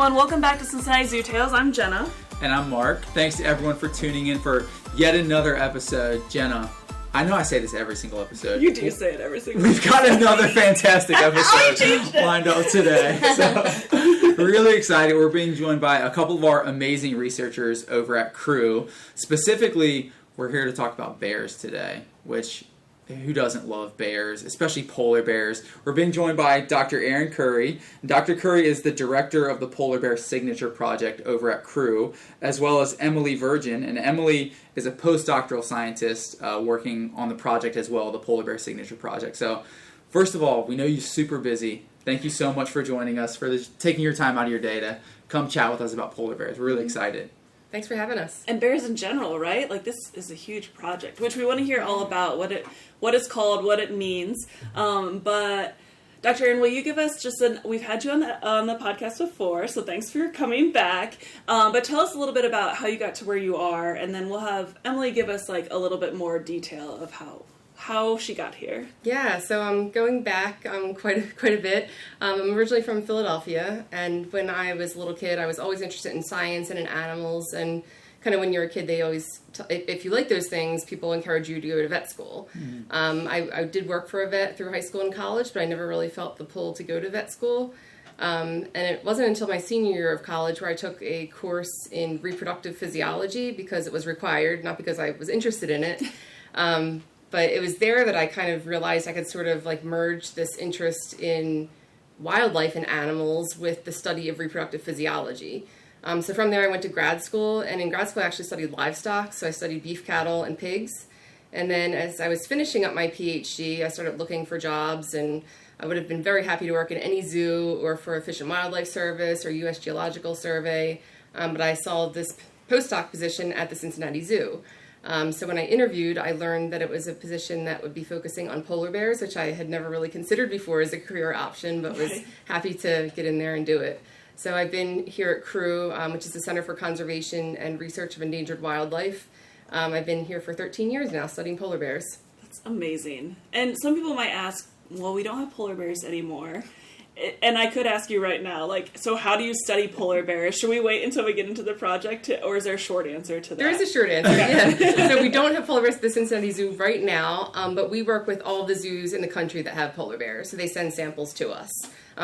everyone. Welcome back to Cincinnati Zoo Tales. I'm Jenna. And I'm Mark. Thanks to everyone for tuning in for yet another episode. Jenna, I know I say this every single episode. You do say it every single We've got another fantastic episode lined up today. So, really excited. We're being joined by a couple of our amazing researchers over at Crew. Specifically, we're here to talk about bears today, which... who doesn't love bears, especially polar bears? We're being joined by Dr. Erin Curry. Dr. Curry is the director of the Polar Bear Signature Project over at Crew, as well as Emily Virgin. And Emily is a postdoctoral scientist working on the project as well, the Polar Bear Signature Project. So, first of all, we know you're super busy. Thank you so much for joining us, for taking your time out of your day to come chat with us about polar bears. We're really excited. Thanks for having us. And bears in general, right? Like, this is a huge project, which we want to hear all about, what it's called, what it means. But Dr. Erin, will you give us we've had you on the podcast before, so thanks for coming back. But tell us a little bit about how you got to where you are, and then we'll have Emily give us like a little bit more detail of how she got here. Yeah, so I'm going back quite a bit. I'm originally from Philadelphia, and when I was a little kid, I was always interested in science and in animals, and kind of when you're a kid, they always, if you like those things, people encourage you to go to vet school. Mm-hmm. I did work for a vet through high school and college, but I never really felt the pull to go to vet school. And it wasn't until my senior year of college where I took a course in reproductive physiology because it was required, not because I was interested in it. But it was there that I kind of realized I could sort of like merge this interest in wildlife and animals with the study of reproductive physiology. So from there I went to grad school, and in grad school I actually studied livestock, so I studied beef cattle and pigs. And then as I was finishing up my Ph.D., I started looking for jobs, and I would have been very happy to work in any zoo or for a Fish and Wildlife Service or U.S. Geological Survey, but I saw this postdoc position at the Cincinnati Zoo. So when I interviewed, I learned that it was a position that would be focusing on polar bears, which I had never really considered before as a career option, but was happy to get in there and do it. So I've been here at Crew, which is the Center for Conservation and Research of Endangered Wildlife. I've been here for 13 years now studying polar bears. That's amazing. And some people might ask, well, we don't have polar bears anymore. And I could ask you right now, like, so how do you study polar bears? Should we wait until we get into the project, or is there a short answer to that? There is a short answer, yeah. So we don't have polar bears at the Cincinnati Zoo right now, but we work with all the zoos in the country that have polar bears, so they send samples to us.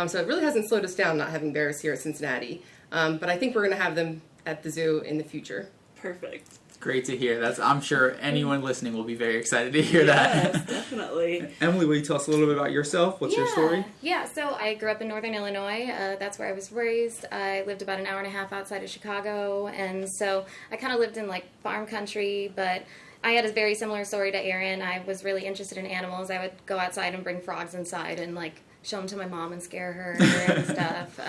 So it really hasn't slowed us down not having bears here at Cincinnati, but I think we're going to have them at the zoo in the future. Perfect. Great to hear. I'm sure anyone listening will be very excited to hear that. Yes, definitely. Emily, will you tell us a little bit about yourself? What's your story? Yeah, so I grew up in northern Illinois. That's where I was raised. I lived about an hour and a half outside of Chicago, and so I kind of lived in like farm country, but I had a very similar story to Erin. I was really interested in animals. I would go outside and bring frogs inside and like show them to my mom and scare her and stuff.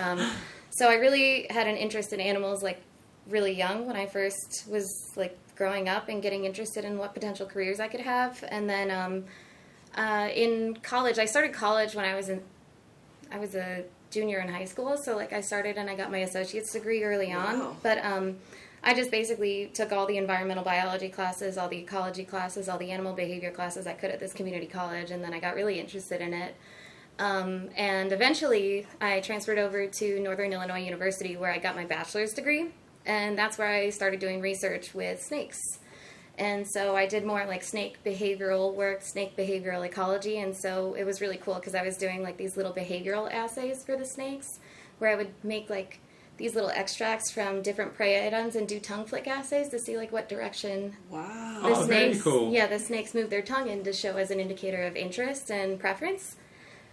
So I really had an interest in animals like really young when I first was like growing up and getting interested in what potential careers I could have. And then in college, I started college when I was a junior in high school. So like I started and I got my associate's degree early on. Wow. But I just basically took all the environmental biology classes, all the ecology classes, all the animal behavior classes I could at this community college. And then I got really interested in it. And eventually I transferred over to Northern Illinois University where I got my bachelor's degree. And that's where I started doing research with snakes. And so I did more like snake behavioral work, snake behavioral ecology. And so it was really cool because I was doing like these little behavioral assays for the snakes where I would make like these little extracts from different prey items and do tongue flick assays to see like what direction the snakes, very cool. the snakes move their tongue in to show as an indicator of interest and preference.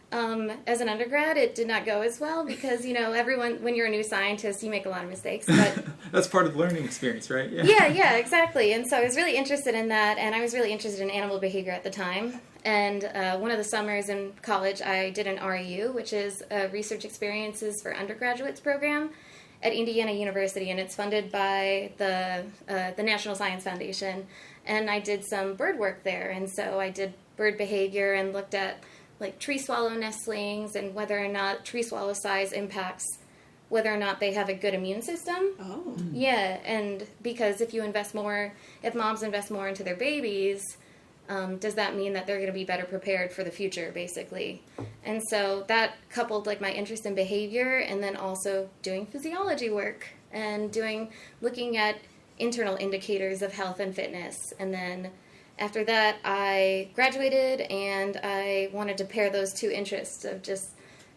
As an undergrad, it did not go as well because, everyone, when you're a new scientist, you make a lot of mistakes. But that's part of the learning experience, right? Yeah, exactly. And so I was really interested in that, and I was really interested in animal behavior at the time. And one of the summers in college, I did an REU, which is a Research Experiences for Undergraduates program at Indiana University, and it's funded by the National Science Foundation. And I did some bird work there, and so I did bird behavior and looked at like tree swallow nestlings and whether or not tree swallow size impacts whether or not they have a good immune system. Oh. Yeah, and because if moms invest more into their babies, does that mean that they're going to be better prepared for the future, basically? And so that coupled like my interest in behavior and then also doing physiology work and looking at internal indicators of health and fitness. And then after that, I graduated and I wanted to pair those two interests of just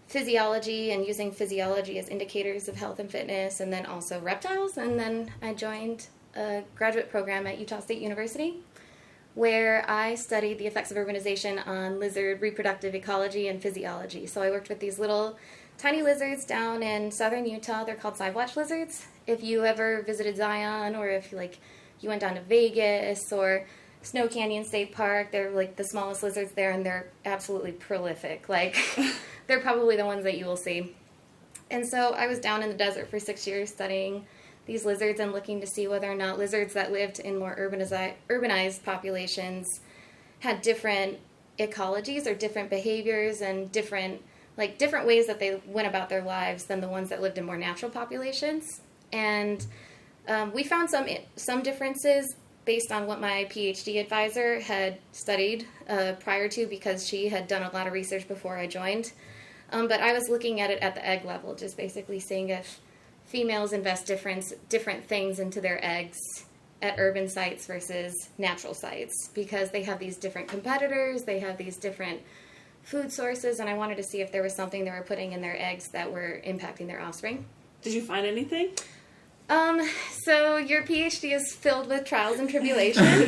physiology and using physiology as indicators of health and fitness, and then also reptiles. And then I joined a graduate program at Utah State University where I studied the effects of urbanization on lizard reproductive ecology and physiology. So I worked with these little tiny lizards down in southern Utah. They're called sidewatch lizards. If you ever visited Zion, or if you went down to Vegas or Snow Canyon State Park, they're like the smallest lizards there, and they're absolutely prolific. Like, they're probably the ones that you will see. And so I was down in the desert for 6 years studying these lizards and looking to see whether or not lizards that lived in more urbanized populations had different ecologies or different behaviors and different ways that they went about their lives than the ones that lived in more natural populations. And we found some differences based on what my Ph.D. advisor had studied prior to, because she had done a lot of research before I joined. But I was looking at it at the egg level, just basically seeing if females invest different things into their eggs at urban sites versus natural sites, because they have these different competitors, they have these different food sources, and I wanted to see if there was something they were putting in their eggs that were impacting their offspring. Did you find anything? So your PhD is filled with trials and tribulations.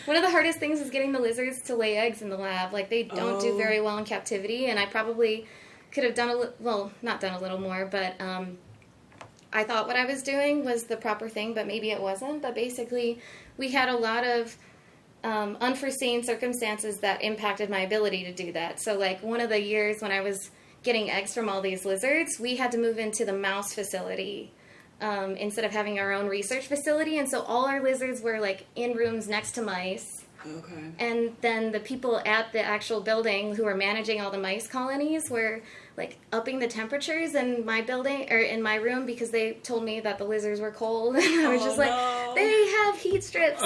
One of the hardest things is getting the lizards to lay eggs in the lab. Like, they don't do very well in captivity, and I probably could have done not done a little more, but I thought what I was doing was the proper thing, but maybe it wasn't. But basically, we had a lot of unforeseen circumstances that impacted my ability to do that. So, like, one of the years when I was getting eggs from all these lizards, we had to move into the mouse facility instead of having our own research facility. And so all our lizards were, like, in rooms next to mice. Okay. And then the people at the actual building who were managing all the mice colonies were, like, upping the temperatures in my building, or in my room, because they told me that the lizards were cold. And I was just like, they have heat strips.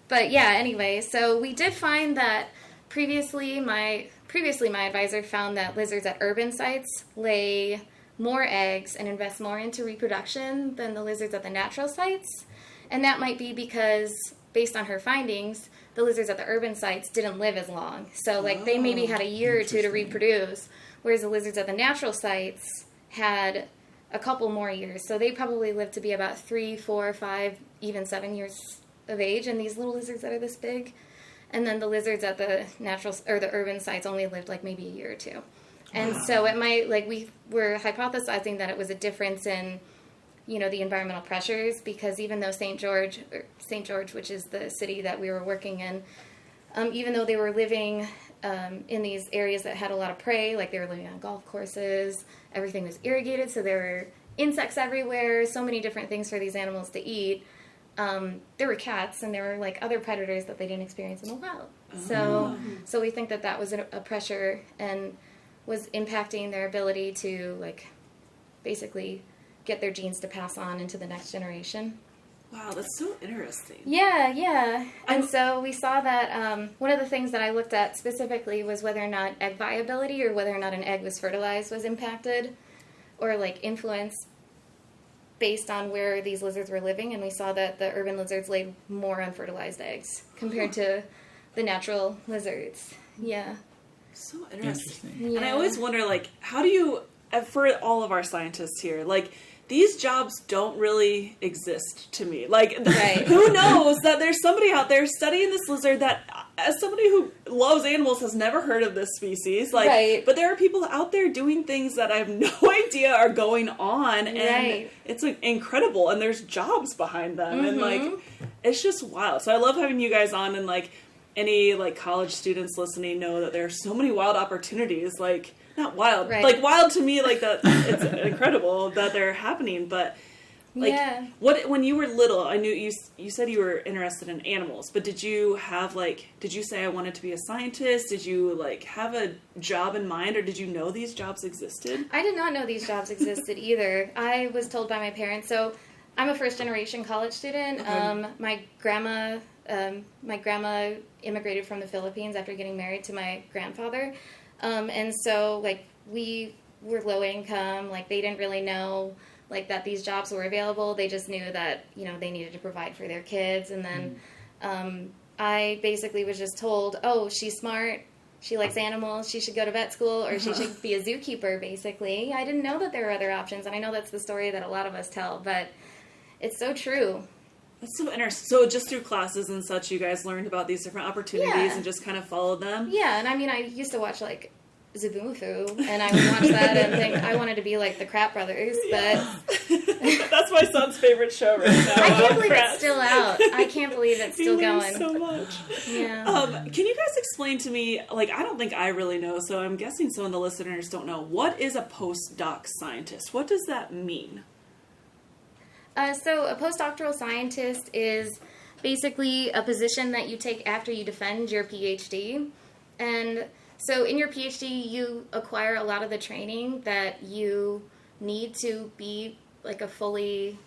But yeah, anyway, so we did find that previously my advisor found that lizards at urban sites lay more eggs and invest more into reproduction than the lizards at the natural sites. And that might be because, based on her findings, the lizards at the urban sites didn't live as long. So, like, they maybe had a year or two to reproduce, whereas the lizards at the natural sites had a couple more years. So they probably lived to be about 3, 4, 5, even 7 years of age, and these little lizards that are this big. And then the lizards at the the urban sites only lived, like, maybe a year or two. And so it might, like, we were hypothesizing that it was a difference in, the environmental pressures, because even though St. George, which is the city that we were working in, even though they were living in these areas that had a lot of prey, like they were living on golf courses, everything was irrigated, so there were insects everywhere, so many different things for these animals to eat. There were cats, and there were, like, other predators that they didn't experience in the wild. So we think that was a pressure and was impacting their ability to, like, basically get their genes to pass on into the next generation. Wow, that's so interesting. Yeah. And so we saw that one of the things that I looked at specifically was whether or not egg viability, or whether or not an egg was fertilized, was impacted or, like, influenced based on where these lizards were living. And we saw that the urban lizards laid more unfertilized eggs compared to the natural lizards. Yeah. So interesting. Yeah. And I always wonder, like, how do you, for all of our scientists here, like, these jobs don't really exist to me. Like, right. Who knows that there's somebody out there studying this lizard that, as somebody who loves animals, has never heard of this species. Like, right. But there are people out there doing things that I have no idea are going on, and right. It's, like, incredible. And there's jobs behind them, Mm-hmm. and, like, it's just wild. So I love having you guys on, and, like, any, like, college students listening know that there are so many wild opportunities, like, not wild, right. like, wild to me, like, that it's incredible that they're happening, but, like, yeah. when you were little, I knew you said you were interested in animals, but did you say I wanted to be a scientist? Did you, like, have a job in mind, or did you know these jobs existed? I did not know these jobs existed either. I was told by my parents, so I'm a first-generation college student. Okay. My grandma my grandma immigrated from the Philippines after getting married to my grandfather. And so, like, we were low income. Like, they didn't really know, like, that these jobs were available. They just knew that, you know, they needed to provide for their kids. And then I basically was just told, oh, she's smart. She likes animals. She should go to vet school, or she should be a zookeeper, basically. I didn't know that there were other options. And I know that's the story that a lot of us tell, but it's so true. That's so interesting. So just through classes and such, you guys learned about these different opportunities and just kind of followed them? Yeah, and I mean, I used to watch, like, Zaboomafoo, and I would watch that and think I wanted to be like the Crap Brothers, but... That's my son's favorite show right now. I can't believe it's still out. I can't believe it's still going. so much. Yeah. Can you guys explain to me, like, I don't think I really know, so I'm guessing some of the listeners don't know, what is a postdoc scientist? What does that mean? So a postdoctoral scientist is basically a position that you take after you defend your Ph.D. And so in your Ph.D, you acquire a lot of the training that you need to be like a fully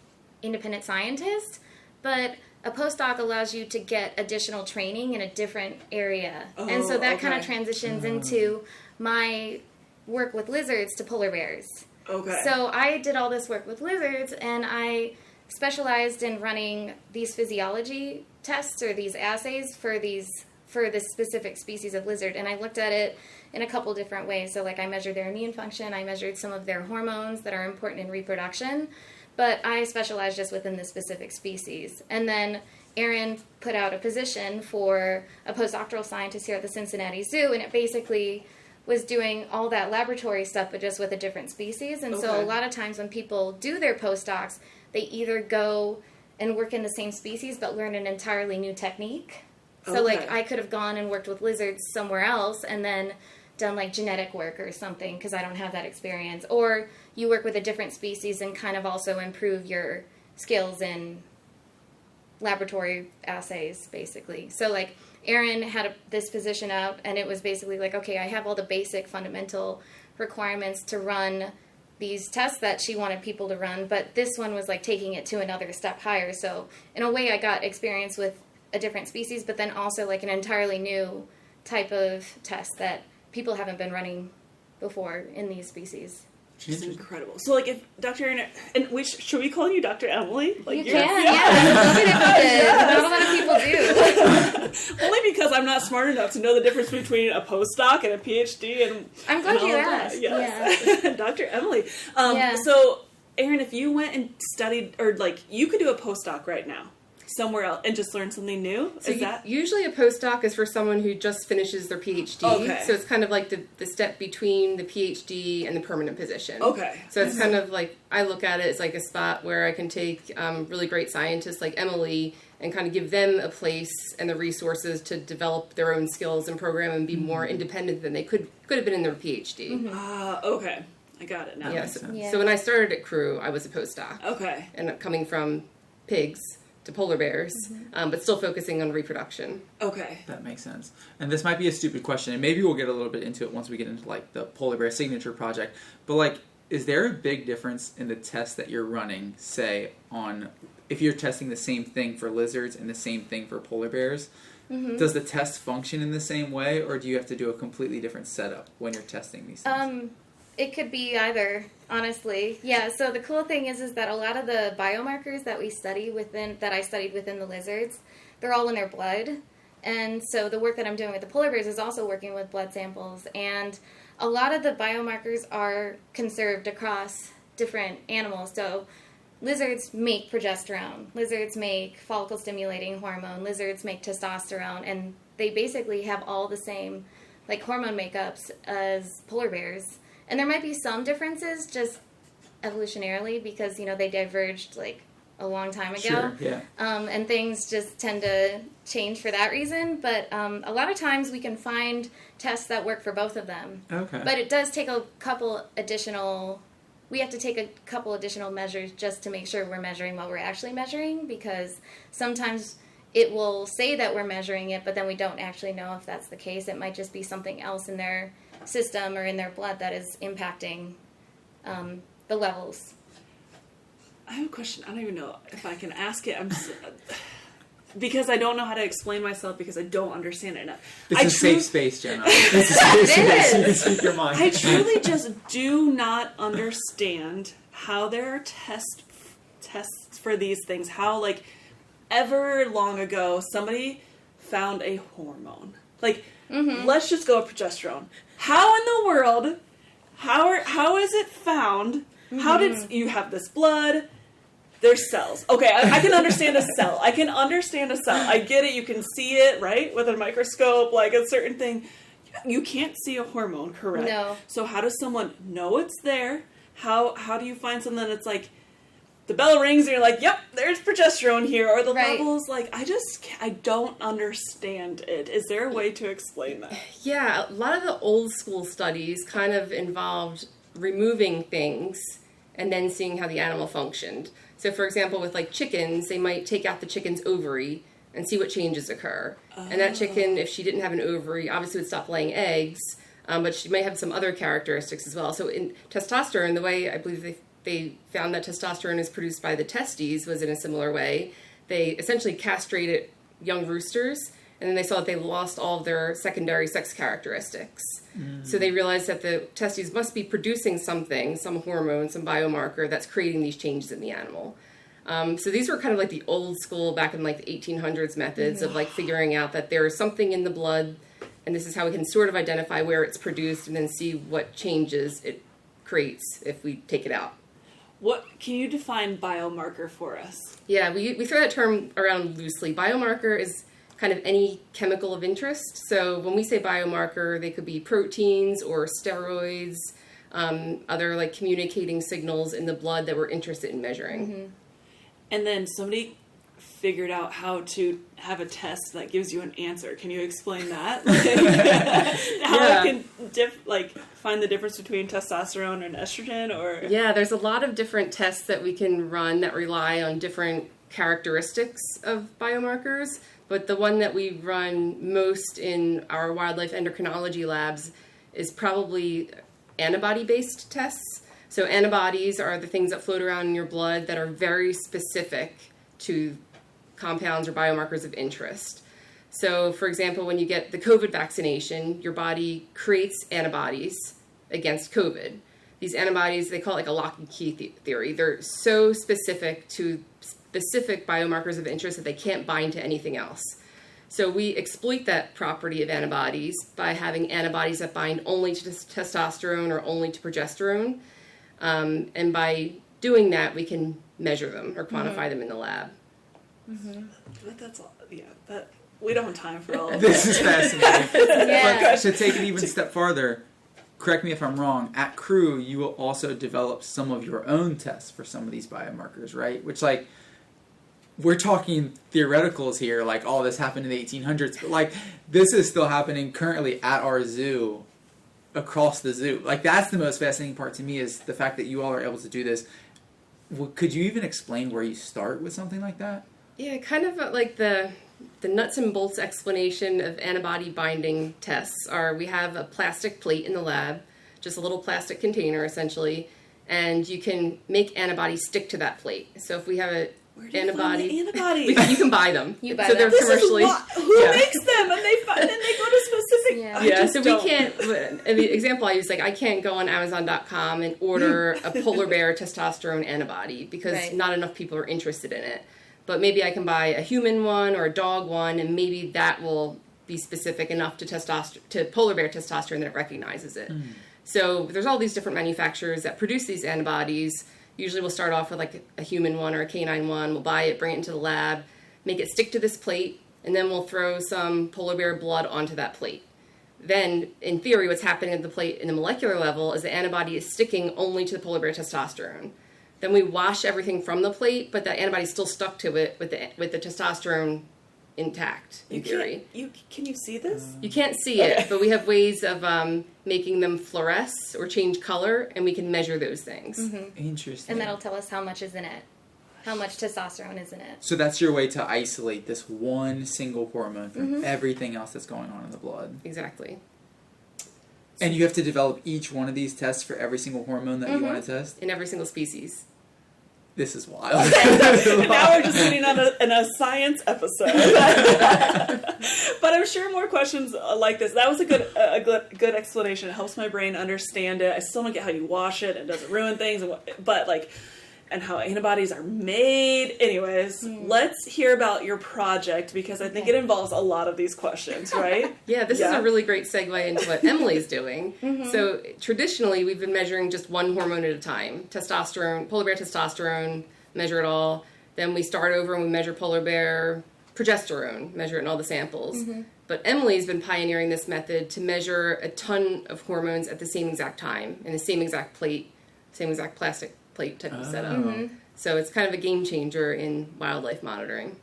independent scientist, but a postdoc allows you to get additional training in a different area. And so that kind of transitions into my work with lizards to polar bears. Okay. So I did all this work with lizards, and I specialized in running these physiology tests or these assays for this specific species of lizard. And I looked at it in a couple different ways. So, like, I measured their immune function, I measured some of their hormones that are important in reproduction, but I specialized just within this specific species. And then Erin put out a position for a postdoctoral scientist here at the Cincinnati Zoo, and it basically was doing all that laboratory stuff, but just with a different species. And so a lot of times when people do their postdocs, they either go and work in the same species, but learn an entirely new technique. So, like, I could have gone and worked with lizards somewhere else and then done, like, genetic work or something, because I don't have that experience. Or you work with a different species and kind of also improve your skills in laboratory assays, basically. So, like, Erin had this position up, and it was basically like, okay, I have all the basic fundamental requirements to run these tests that she wanted people to run, but this one was, like, taking it to another step higher. So, in a way, I got experience with a different species, but then also, like, an entirely new type of test that people haven't been running before in these species. Which is incredible. So, like, if Dr. Erin, and should we call you Dr. Emily? Like, you can, yeah. Not a lot of people do. Only because I'm not smart enough to know the difference between a postdoc and a PhD. And I'm glad you asked. Yes. Yeah. Dr. Emily. So, Erin, if you went and studied, or, like, you could do a postdoc right now somewhere else and just learn something new? So usually a postdoc is for someone who just finishes their PhD. Okay. So it's kind of like the step between the PhD and the permanent position. Okay. So it's kind of like, I look at it as like a spot where I can take really great scientists like Emily and kind of give them a place and the resources to develop their own skills and program and be more independent than they could have been in their PhD. Okay. I got it now. Yes. Yeah. So when I started at Crew, I was a postdoc. Okay. And coming from pigs to polar bears, but still focusing on reproduction. Okay. That makes sense. And this might be a stupid question, and maybe we'll get a little bit into it once we get into, like, the polar bear signature project. But, like, is there a big difference in the tests that you're running, say, on if you're testing the same thing for lizards and the same thing for polar bears? Does the test function in the same way, or do you have to do a completely different setup when you're testing these things? It could be either, honestly. Yeah, so the cool thing is that a lot of the biomarkers that I studied within the lizards, they're all in their blood. And so the work that I'm doing with the polar bears is also working with blood samples. And a lot of the biomarkers are conserved across different animals. So lizards make progesterone. Lizards make follicle-stimulating hormone. Lizards make testosterone. And they basically have all the same, like, hormone makeups as polar bears. And there might be some differences just evolutionarily because, you know, they diverged, like, a long time ago. Sure, yeah. And things just tend to change for that reason. But a lot of times we can find tests that work for both of them. Okay. But it does take we have to take a couple additional measures just to make sure we're measuring what we're actually measuring, because sometimes it will say that we're measuring it, but then we don't actually know if that's the case. It might just be something else in their system or in their blood that is impacting the levels. I have a question. I don't even know if I can ask it. because I don't know how to explain myself because I don't understand it enough. It's a safe space, Jenna. It's a safe space. You can speak your mind. I truly just do not understand how there are tests for these things. How, like, ever long ago, somebody found a hormone. Like, let's just go with progesterone. How in the world, how is it found? How did you have this blood? There's cells. Okay, I can understand a cell. I get it. You can see it, right? With a microscope, like a certain thing. You can't see a hormone, correct? No. So how does someone know it's there? How do you find something that's like, the bell rings and you're like, yep, there's progesterone here, or the levels, like, I don't understand it. Is there a way to explain that? Yeah, a lot of the old school studies kind of involved removing things and then seeing how the animal functioned. So, for example, with like chickens, they might take out the chicken's ovary and see what changes occur. And that chicken, if she didn't have an ovary, obviously would stop laying eggs, but she may have some other characteristics as well. So in testosterone, the way I believe they found that testosterone is produced by the testes was in a similar way. They essentially castrated young roosters, and then they saw that they lost all of their secondary sex characteristics. So they realized that the testes must be producing something, some hormone, some biomarker that's creating these changes in the animal. So these were kind of like the old school, back in like the 1800s methods of like figuring out that there is something in the blood, and this is how we can sort of identify where it's produced and then see what changes it creates if we take it out. What can you define biomarker for us? Yeah, we throw that term around loosely. Biomarker is kind of any chemical of interest. So when we say biomarker, they could be proteins or steroids, other like communicating signals in the blood that we're interested in measuring. And then somebody figured out how to have a test that gives you an answer. Can you explain that? How it can find the difference between testosterone and estrogen? Or Yeah, there's a lot of different tests that we can run that rely on different characteristics of biomarkers. But the one that we run most in our wildlife endocrinology labs is probably antibody-based tests. So antibodies are the things that float around in your blood that are very specific to compounds or biomarkers of interest. So, for example, when you get the COVID vaccination, your body creates antibodies against COVID. These antibodies, they call it like a lock and key theory. They're so specific to specific biomarkers of interest that they can't bind to anything else. So we exploit that property of antibodies by having antibodies that bind only to testosterone or only to progesterone. And by doing that, we can measure them or quantify them in the lab. But that's all. Yeah, we don't have time for all of This is fascinating. Yeah. But to take it even a step farther, correct me if I'm wrong, at Crew, you will also develop some of your own tests for some of these biomarkers, right? Which, like, we're talking theoreticals here, like, all this happened in the 1800s, but, like, this is still happening currently at our zoo, across the zoo. Like, that's the most fascinating part to me, is the fact that you all are able to do this. Could you even explain where you start with something like that? Yeah, kind of like the nuts and bolts explanation of antibody binding tests are we have a plastic plate in the lab, just a little plastic container essentially, and you can make antibodies stick to that plate. So if we have a Where do you antibody, find the antibodies? you can buy them. You buy so them. they're This commercially. is who Yeah. makes them, and then they go to specific. Yeah. I Yeah, just so don't. we can't, and the example I use, like, I can't go on Amazon.com and order a polar bear testosterone antibody because Right. not enough people are interested in it. But maybe I can buy a human one or a dog one, and maybe that will be specific enough to polar bear testosterone that it recognizes it. So there's all these different manufacturers that produce these antibodies. Usually we'll start off with like a human one or a canine one. We'll buy it, bring it into the lab, make it stick to this plate, and then we'll throw some polar bear blood onto that plate. Then, in theory, what's happening at the plate in the molecular level is the antibody is sticking only to the polar bear testosterone. Then we wash everything from the plate, but the antibody is still stuck to it with the testosterone intact, in theory. Can you see this? You can't see it, but we have ways of making them fluoresce or change color, and we can measure those things. Interesting. And that'll tell us how much is in it. How much testosterone is in it. So that's your way to isolate this one single hormone from everything else that's going on in the blood. Exactly. And you have to develop each one of these tests for every single hormone that you want to test? In every single species. this is wild. And now we're just getting on a science episode. But I'm sure more questions like this. That was a good explanation. It helps my brain understand it. I still don't get how you wash it. It doesn't ruin things. But like, and how antibodies are made. Anyways, let's hear about your project, because I think it involves a lot of these questions, right? Yeah, this is a really great segue into what Emily's doing. So traditionally, we've been measuring just one hormone at a time. Testosterone, polar bear testosterone, measure it all. Then we start over and we measure polar bear progesterone, measure it in all the samples. But Emily's been pioneering this method to measure a ton of hormones at the same exact time, in the same exact plate, same exact plastic plate type of setup. So it's kind of a game changer in wildlife monitoring.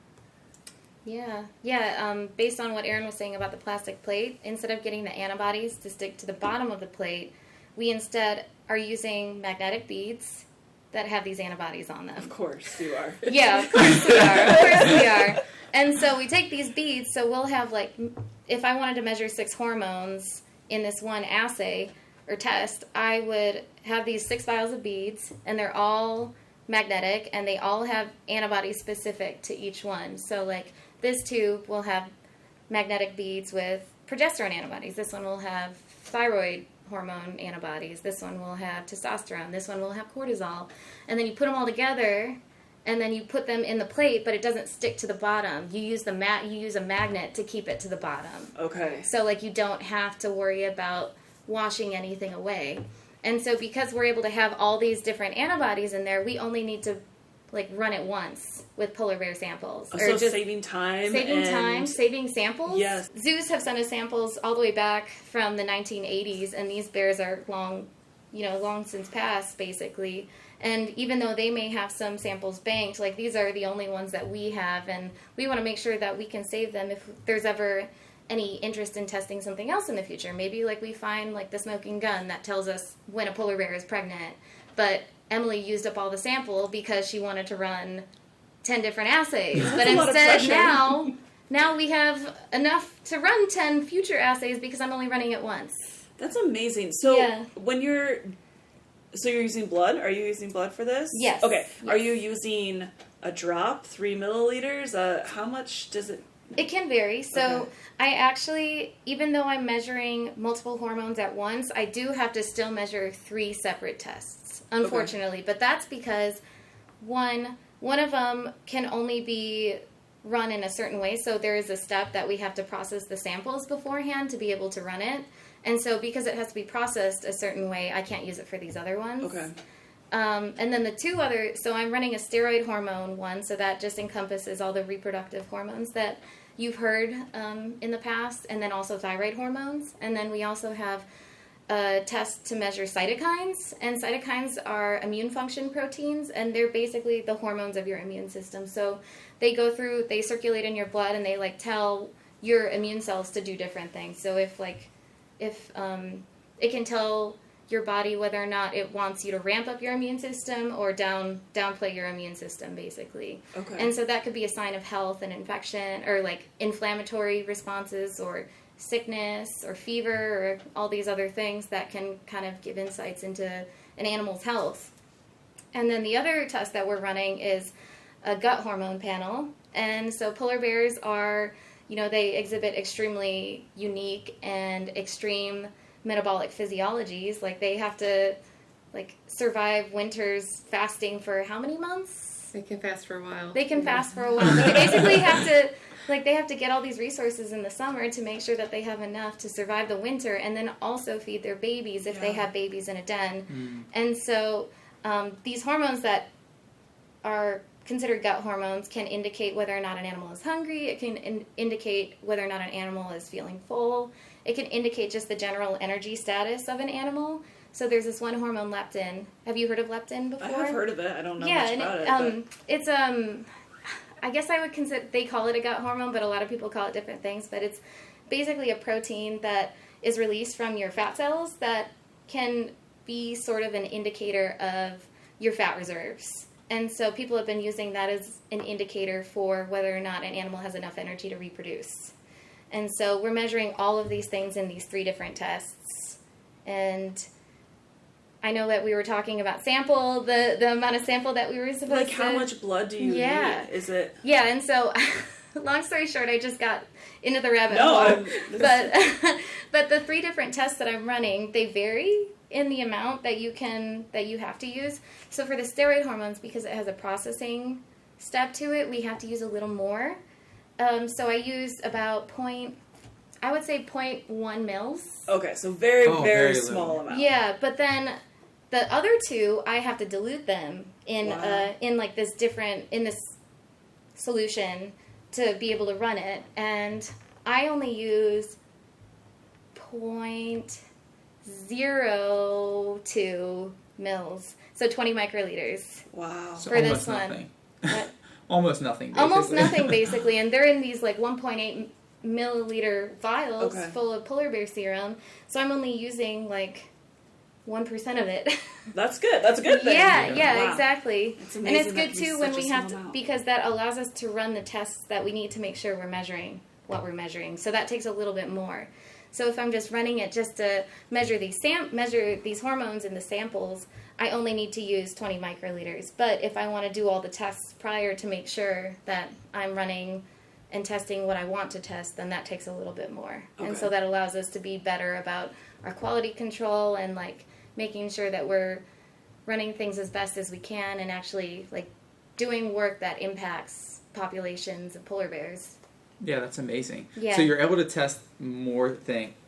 Based on what Erin was saying about the plastic plate, instead of getting the antibodies to stick to the bottom of the plate, we instead are using magnetic beads that have these antibodies on them. Of course you are. Yeah, of course we are. Of course we are. And so we take these beads, so we'll have like, if I wanted to measure 6 hormones in this one assay or test, I would have these 6 vials of beads, and they're all magnetic, and they all have antibodies specific to each one. So like this tube will have magnetic beads with progesterone antibodies. This one will have thyroid hormone antibodies. This one will have testosterone. This one will have cortisol. And then you put them all together, and then you put them in the plate, but it doesn't stick to the bottom. You use you use a magnet to keep it to the bottom. Okay. So like you don't have to worry about washing anything away. And so because we're able to have all these different antibodies in there, we only need to like run it once with polar bear samples. So just saving time. Saving samples. Yes. Zoos have sent us samples all the way back from the 1980s, and these bears are long since passed, basically. And even though they may have some samples banked, like these are the only ones that we have, and we want to make sure that we can save them if there's ever any interest in testing something else in the future. Maybe like we find like the smoking gun that tells us when a polar bear is pregnant, but Emily used up all the sample because she wanted to run 10 different assays. But instead now we have enough to run 10 future assays because I'm only running it once. That's amazing. So when you're using blood? Are you using blood for this? Yes. Okay. Yes. Are you using a drop, 3 milliliters? How much does it? It can vary. So I actually, even though I'm measuring multiple hormones at once, I do have to still measure 3 separate tests, unfortunately. But that's because one of them can only be run in a certain way. So there is a step that we have to process the samples beforehand to be able to run it. And so because it has to be processed a certain way, I can't use it for these other ones. Okay. And then the 2 other, so I'm running a steroid hormone one, so that just encompasses all the reproductive hormones that you've heard in the past, and then also thyroid hormones. And then we also have a test to measure cytokines, and cytokines are immune function proteins, and they're basically the hormones of your immune system. So they circulate in your blood, and they like tell your immune cells to do different things. So if it can tell your body whether or not it wants you to ramp up your immune system or downplay your immune system, basically. Okay. And so that could be a sign of health and infection, or like inflammatory responses, or sickness, or fever, or all these other things that can kind of give insights into an animal's health. And then the other test that we're running is a gut hormone panel. And so polar bears are, they exhibit extremely unique and extreme metabolic physiologies. Like they have to survive winters fasting for how many months? They can fast for a while. They can fast for a while. They basically have to they have to get all these resources in the summer to make sure that they have enough to survive the winter, and then also feed their babies if they have babies in a den. And so these hormones that are considered gut hormones can indicate whether or not an animal is hungry. It can indicate whether or not an animal is feeling full. It can indicate just the general energy status of an animal. So there's this one hormone, leptin. Have you heard of leptin before? I have heard of it. I don't know much about it. It's I guess I would consider, they call it a gut hormone, but a lot of people call it different things. But it's basically a protein that is released from your fat cells that can be sort of an indicator of your fat reserves. And so people have been using that as an indicator for whether or not an animal has enough energy to reproduce. And so we're measuring all of these things in these 3 different tests. And I know that we were talking about sample, the amount of sample that we were supposed to... Like, how much blood do you need? Is it... Yeah, and so, long story short, I just got into the rabbit hole. But the 3 different tests that I'm running, they vary in the amount that you have to use. So for the steroid hormones, because it has a processing step to it, we have to use a little more. So I use about 0.1 mils. Okay, so very small amount. Yeah, but then the other 2, I have to dilute them in like this solution to be able to run it, and I only use 0.02 mils, so 20 microliters. Wow. So for this nothing. one. Almost nothing, basically. Almost nothing, basically, and they're in these like 1.8 milliliter vials full of polar bear serum, so I'm only using like 1% of it. That's good. That's a good thing. Yeah, Wow. Exactly. And it's good too when we have to, because that allows us to run the tests that we need to make sure we're measuring what we're measuring. So that takes a little bit more. So if I'm just running it just to measure these hormones in the samples, I only need to use 20 microliters. But if I want to do all the tests prior to make sure that I'm running and testing what I want to test, then that takes a little bit more. Okay. And so that allows us to be better about our quality control and like making sure that we're running things as best as we can and actually like doing work that impacts populations of polar bears. Yeah, that's amazing. Yeah. So you're able to test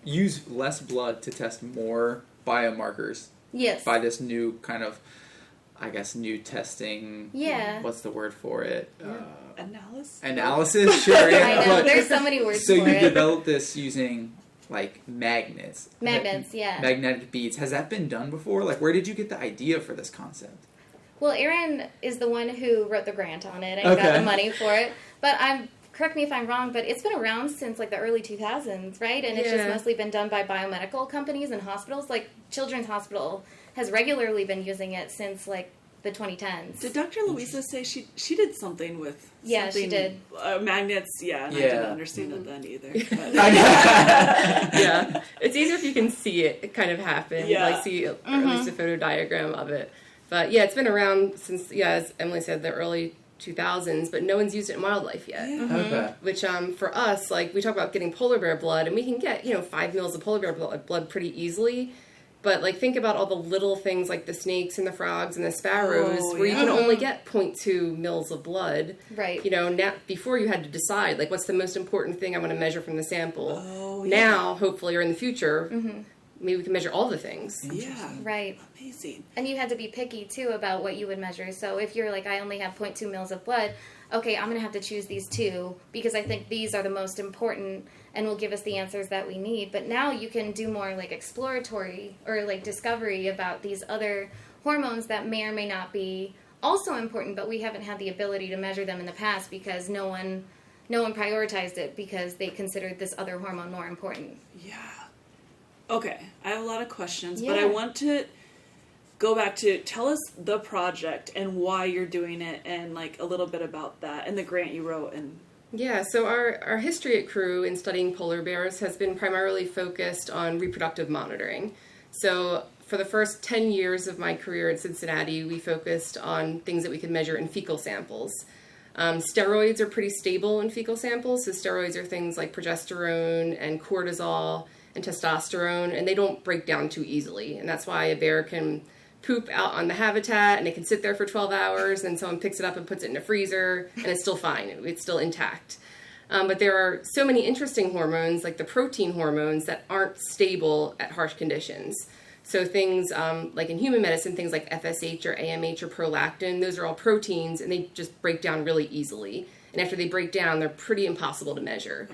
use less blood to test more biomarkers. Yes. By this new kind of, I guess, new testing. Yeah. What's the word for it? Analysis, sure. Yeah. I know, there's so many words so for it. So you developed this using like magnets. Yeah. Magnetic beads. Has that been done before? Like, where did you get the idea for this concept? Well, Erin is the one who wrote the grant on it and got the money for it. But correct me if I'm wrong, but it's been around since like the early 2000s, right? And it's just mostly been done by biomedical companies and hospitals. Like Children's Hospital has regularly been using it since like the 2010s. Did Dr. Louisa say she did something with she did. Magnets? Yeah, and I didn't understand it then either. Yeah, it's easier if you can see it kind of happen, like see or at least a photo diagram of it. But yeah, it's been around since, as Emily said, the early 2000s, but no one's used it in wildlife yet. Yeah. Okay. Which for us, like we talk about getting polar bear blood, and we can get 5 mils of polar bear blood pretty easily. But like think about all the little things like the snakes and the frogs and the sparrows, where you can only get 0.2 mils of blood. Right. Now before you had to decide like what's the most important thing I want to measure from the sample. Now, hopefully, or in the future, maybe we can measure all the things. Yeah. Right. Amazing. And you had to be picky too about what you would measure. So if you're like, I only have 0.2 mils of blood, okay, I'm going to have to choose these 2 because I think these are the most important and will give us the answers that we need. But now you can do more like exploratory or like discovery about these other hormones that may or may not be also important, but we haven't had the ability to measure them in the past because no one prioritized it because they considered this other hormone more important. Yeah. Okay, I have a lot of questions, but I want to go back to tell us the project and why you're doing it and like a little bit about that and the grant you wrote. And yeah, so our history at Crew in studying polar bears has been primarily focused on reproductive monitoring. So for the first 10 years of my career at Cincinnati, we focused on things that we could measure in fecal samples. Steroids are pretty stable in fecal samples, so steroids are things like progesterone and cortisol and testosterone, and they don't break down too easily, and that's why a bear can poop out on the habitat and it can sit there for 12 hours and someone picks it up and puts it in a freezer and it's still fine, it's still intact. But there are so many interesting hormones like the protein hormones that aren't stable at harsh conditions. So things like in human medicine, things like FSH or AMH or prolactin, those are all proteins and they just break down really easily, and after they break down they're pretty impossible to measure.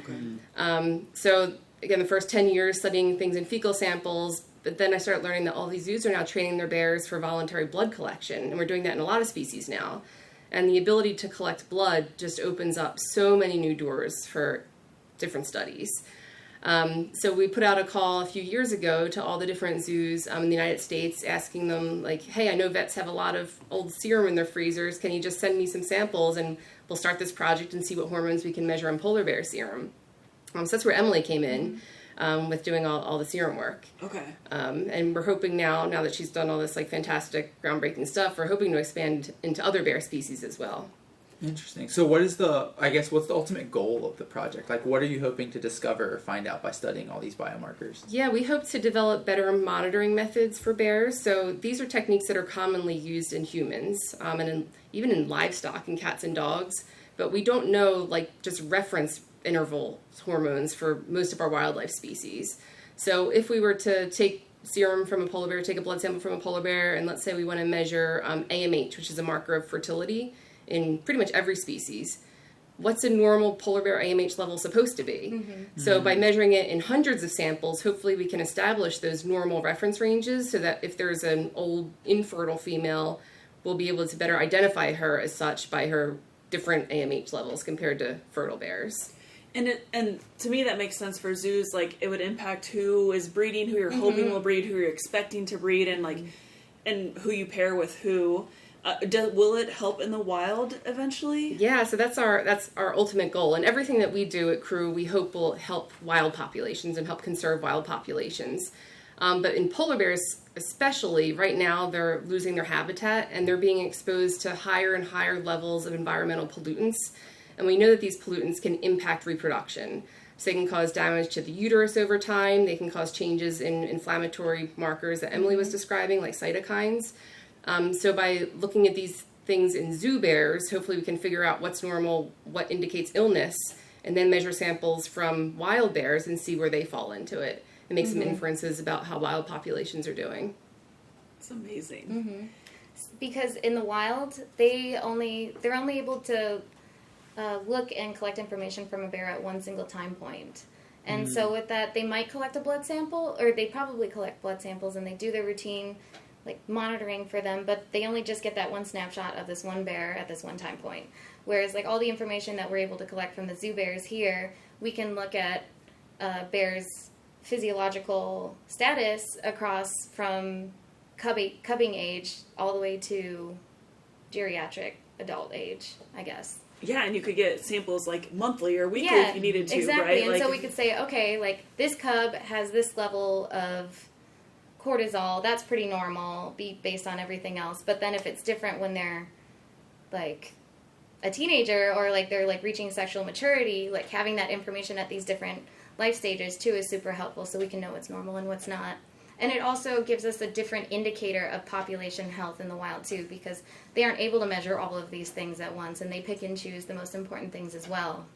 So again, the first 10 years studying things in fecal samples, but then I started learning that all these zoos are now training their bears for voluntary blood collection, and we're doing that in a lot of species now. And the ability to collect blood just opens up so many new doors for different studies. So we put out a call a few years ago to all the different zoos in the United States, asking them, like, hey, I know vets have a lot of old serum in their freezers. Can you just send me some samples, and we'll start this project and see what hormones we can measure in polar bear serum. So that's where Emily came in. with doing all the serum work. Okay. And we're hoping now that she's done all this like fantastic groundbreaking stuff, we're hoping to expand into other bear species as well. Interesting. So what's the ultimate goal of the project? Like, what are you hoping to discover or find out by studying all these biomarkers? Yeah, we hope to develop better monitoring methods for bears. So these are techniques that are commonly used in humans and even in livestock, in cats and dogs. But we don't know, like, just reference interval hormones for most of our wildlife species. So if we were to take serum from a polar bear, take a blood sample from a polar bear, and let's say we want to measure AMH, which is a marker of fertility in pretty much every species, what's a normal polar bear AMH level supposed to be? Mm-hmm. So by measuring it in hundreds of samples, hopefully we can establish those normal reference ranges so that if there's an old infertile female, we'll be able to better identify her as such by her different AMH levels compared to fertile bears. And to me that makes sense for zoos. Like, it would impact who is breeding, who you're hoping will breed, who you're expecting to breed, and like, and who you pair with who. Will it help in the wild eventually? Yeah, so that's our ultimate goal, and everything that we do at Crew, we hope will help wild populations and help conserve wild populations. But in polar bears especially, right now they're losing their habitat and they're being exposed to higher and higher levels of environmental pollutants. And we know that these pollutants can impact reproduction. So they can cause damage to the uterus over time. They can cause changes in inflammatory markers that Emily was describing, like cytokines. So by looking at these things in zoo bears, hopefully we can figure out what's normal, what indicates illness, and then measure samples from wild bears and see where they fall into it and make some inferences about how wild populations are doing. It's amazing. Mm-hmm. Because in the wild, they're only able to look and collect information from a bear at one single time point. And so with that, they might collect a blood sample, or they probably collect blood samples, and they do their routine like monitoring for them, but they only just get that one snapshot of this one bear at this one time point. Whereas like all the information that we're able to collect from the zoo bears here, we can look at bears' physiological status across from cubbing age all the way to geriatric adult age, I guess. Yeah, and you could get samples like monthly or weekly if you needed to, exactly. right? And like, so we could say, okay, like this cub has this level of cortisol, that's pretty normal based on everything else. But then if it's different when they're like a teenager or like they're like reaching sexual maturity, like having that information at these different life stages too is super helpful so we can know what's normal and what's not. And it also gives us a different indicator of population health in the wild too, because they aren't able to measure all of these things at once and they pick and choose the most important things as well.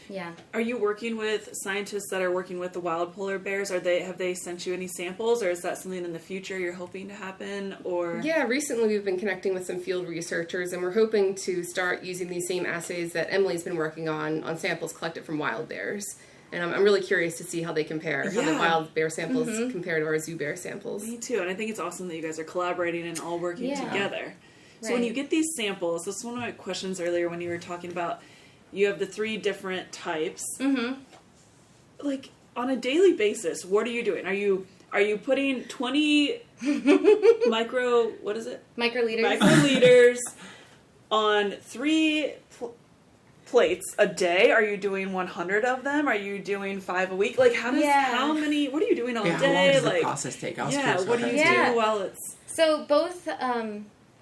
Yeah. Are you working with scientists that are working with the wild polar bears? Have they sent you any samples, or is that something in the future you're hoping to happen? Or yeah, recently we've been connecting with some field researchers, and we're hoping to start using these same assays that Emily's been working on samples collected from wild bears. And I'm really curious to see how they compare, how the wild bear samples compare to our zoo bear samples. Me too, and I think it's awesome that you guys are collaborating and all working together. So Right. when you get these samples, this is one of my questions earlier when you were talking about you have the 3 different types. Mm-hmm. Like, on a daily basis, what are you doing? Are you putting 20 microliters on 3 plates a day? Are you doing 100 of them? Are you doing 5 a week? Like, what are you doing all day? How long does like, the process take? what do you do while it's... So both,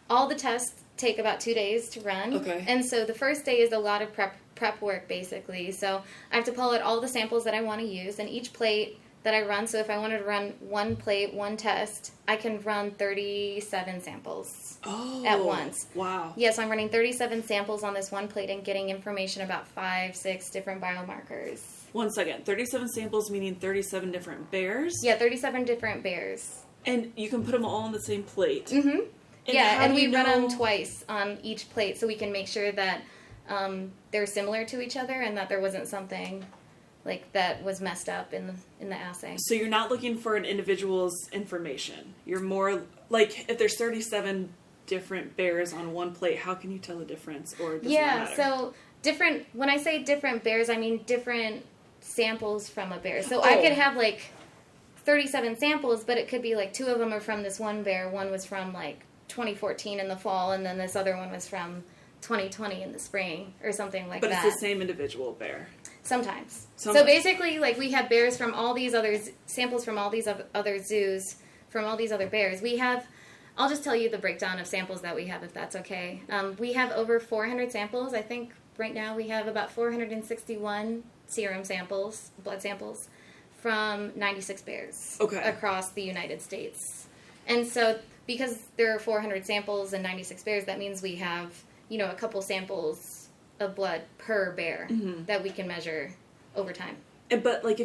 all the tests take about 2 days to run. Okay. And so the first day is a lot of prep work, basically. So I have to pull out all the samples that I want to use, and each plate that I run, so if I wanted to run one plate, one test, I can run 37 samples at once. Wow. Yes, I'm running 37 samples on this one plate and getting information about 5-6 different biomarkers. 1 second. 37 samples meaning 37 different bears? Yeah, 37 different bears. And you can put them all on the same plate? Mm-hmm. And and we run know... them twice on each plate so we can make sure that they're similar to each other and that there wasn't something like that was messed up in the assay. So you're not looking for an individual's information. You're more like, if there's 37 different bears on one plate, how can you tell the difference? Or does it not matter? So different. When I say different bears, I mean different samples from a bear. So I could have like 37 samples, but it could be like 2 of them are from this one bear. One was from like 2014 in the fall, and then this other one was from 2020 in the spring, or something like that. But it's the same individual bear. Sometimes. So Sometimes. basically, like, we have bears from all these other samples from all these other zoos, from all these other bears. We have, I'll just tell you the breakdown of samples that we have, if that's okay. We have over 400 samples. I think right now we have about 461 serum samples, blood samples, from 96 bears across the United States. And so, because there are 400 samples and 96 bears, that means we have, you know, a couple samples of blood per bear that we can measure over time. But, like,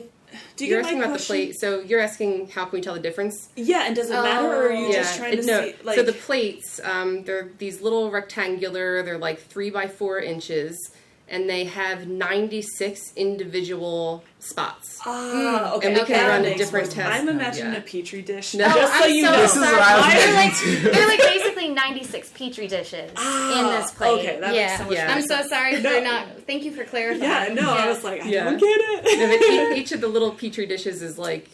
you're asking about the plate, so you're asking how can we tell the difference? Yeah, and does it matter, or are you just trying to see? Like, so the plates, they're these little rectangular, they're like 3 by 4 inches, and they have 96 individual spots. Okay. And we can run a different test. I'm imagining a petri dish. No. Just so you know. This is what I was thinking. They're like basically 96 petri dishes in this plate. Okay, that makes so much sense. I'm so sorry for not. Thank you for clarifying. I was like, I don't get it. No, but each of the little petri dishes is like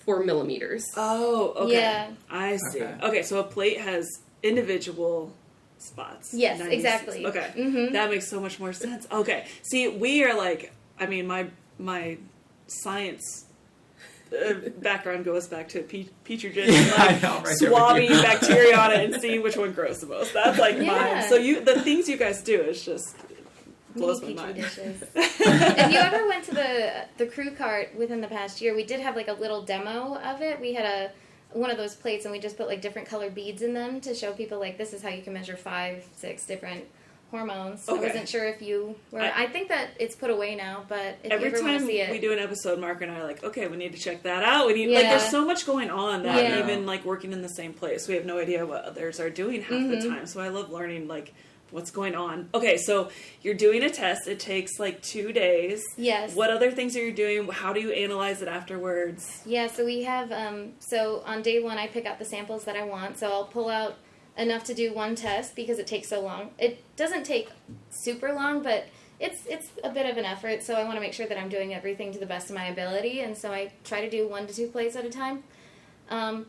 4 millimeters. Oh, okay. Yeah. I see. Okay, so a plate has individual spots. Yes, 96. exactly. Okay. That makes so much more sense. Okay. See, we are like, I mean, my science background goes back to petri dish and like swabbing bacteria on it and seeing which one grows the most. That's like mine. So the things you guys do is just blows my mind. Dishes. If you ever went to the crew cart within the past year, we did have like a little demo of it. We had one of those plates, and we just put like different color beads in them to show people like this is how you can measure 5-6 different hormones. I wasn't sure if you were. I think that it's put away now, but if every you ever want to time see it, we do an episode, Mark and I are like, okay, we need to check that out. We need like there's so much going on that even like working in the same place, we have no idea what others are doing half the time. So I love learning like what's going on. Okay, so you're doing a test. It takes like 2 days. Yes. What other things are you doing? How do you analyze it afterwards? Yeah, so we have, so on day 1, I pick out the samples that I want. So I'll pull out enough to do one test because it takes so long. It doesn't take super long, but it's a bit of an effort. So I want to make sure that I'm doing everything to the best of my ability. And so I try to do 1 to 2 plates at a time.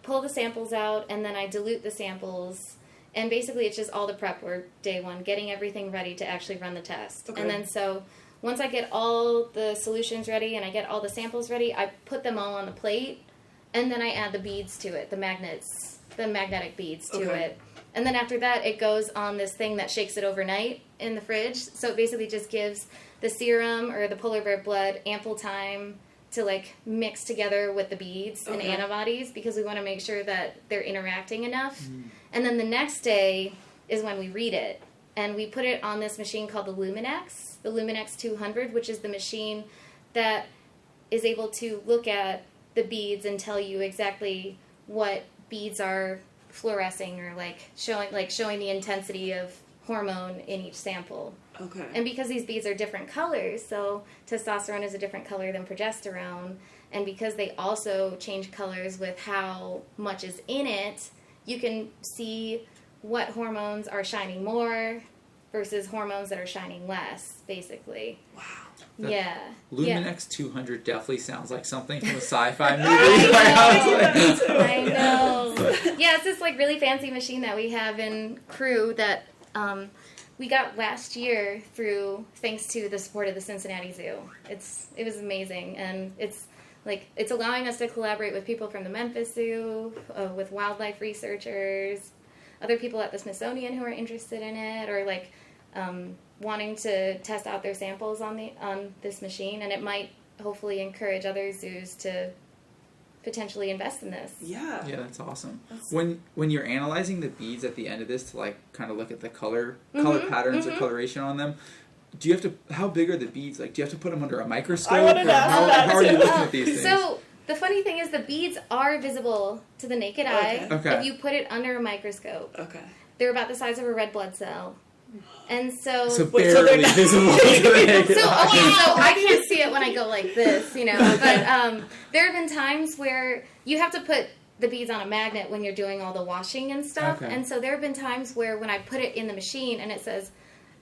Pull the samples out, and then I dilute the samples. And basically, it's just all the prep work, day 1, getting everything ready to actually run the test. Okay. And then so once I get all the solutions ready and I get all the samples ready, I put them all on the plate, and then I add the beads to it, the magnetic beads to it. And then after that, it goes on this thing that shakes it overnight in the fridge. So it basically just gives the serum or the polar bear blood ample time to like mix together with the beads and antibodies because we want to make sure that they're interacting enough. And then the next day is when we read it. And we put it on this machine called the Luminex 200, which is the machine that is able to look at the beads and tell you exactly what beads are fluorescing or showing the intensity of hormone in each sample. Okay. And because these beads are different colors, so testosterone is a different color than progesterone, and because they also change colors with how much is in it, you can see what hormones are shining more versus hormones that are shining less, basically. Wow. Luminex 200 definitely sounds like something from a sci-fi movie. I know. Yeah, it's this like really fancy machine that we have in crew that we got last year thanks to the support of the Cincinnati Zoo. It was amazing, and it's allowing us to collaborate with people from the Memphis Zoo, with wildlife researchers, other people at the Smithsonian who are interested in it, or like wanting to test out their samples on this machine, and it might hopefully encourage other zoos to potentially invest in this. Yeah, that's awesome. When you're analyzing the beads at the end of this to like kind of look at the color patterns or coloration on them, do you have to? How big are the beads? Like, do you have to put them under a microscope? I wanted to ask that. How are you looking at these things? So the funny thing is, the beads are visible to the naked eye if you put it under a microscope. Okay. They're about the size of a red blood cell. And so barely visible to the naked eye. So I can't see it when I go like this, but there have been times where you have to put the beads on a magnet when you're doing all the washing and stuff, and so there have been times where when I put it in the machine and it says,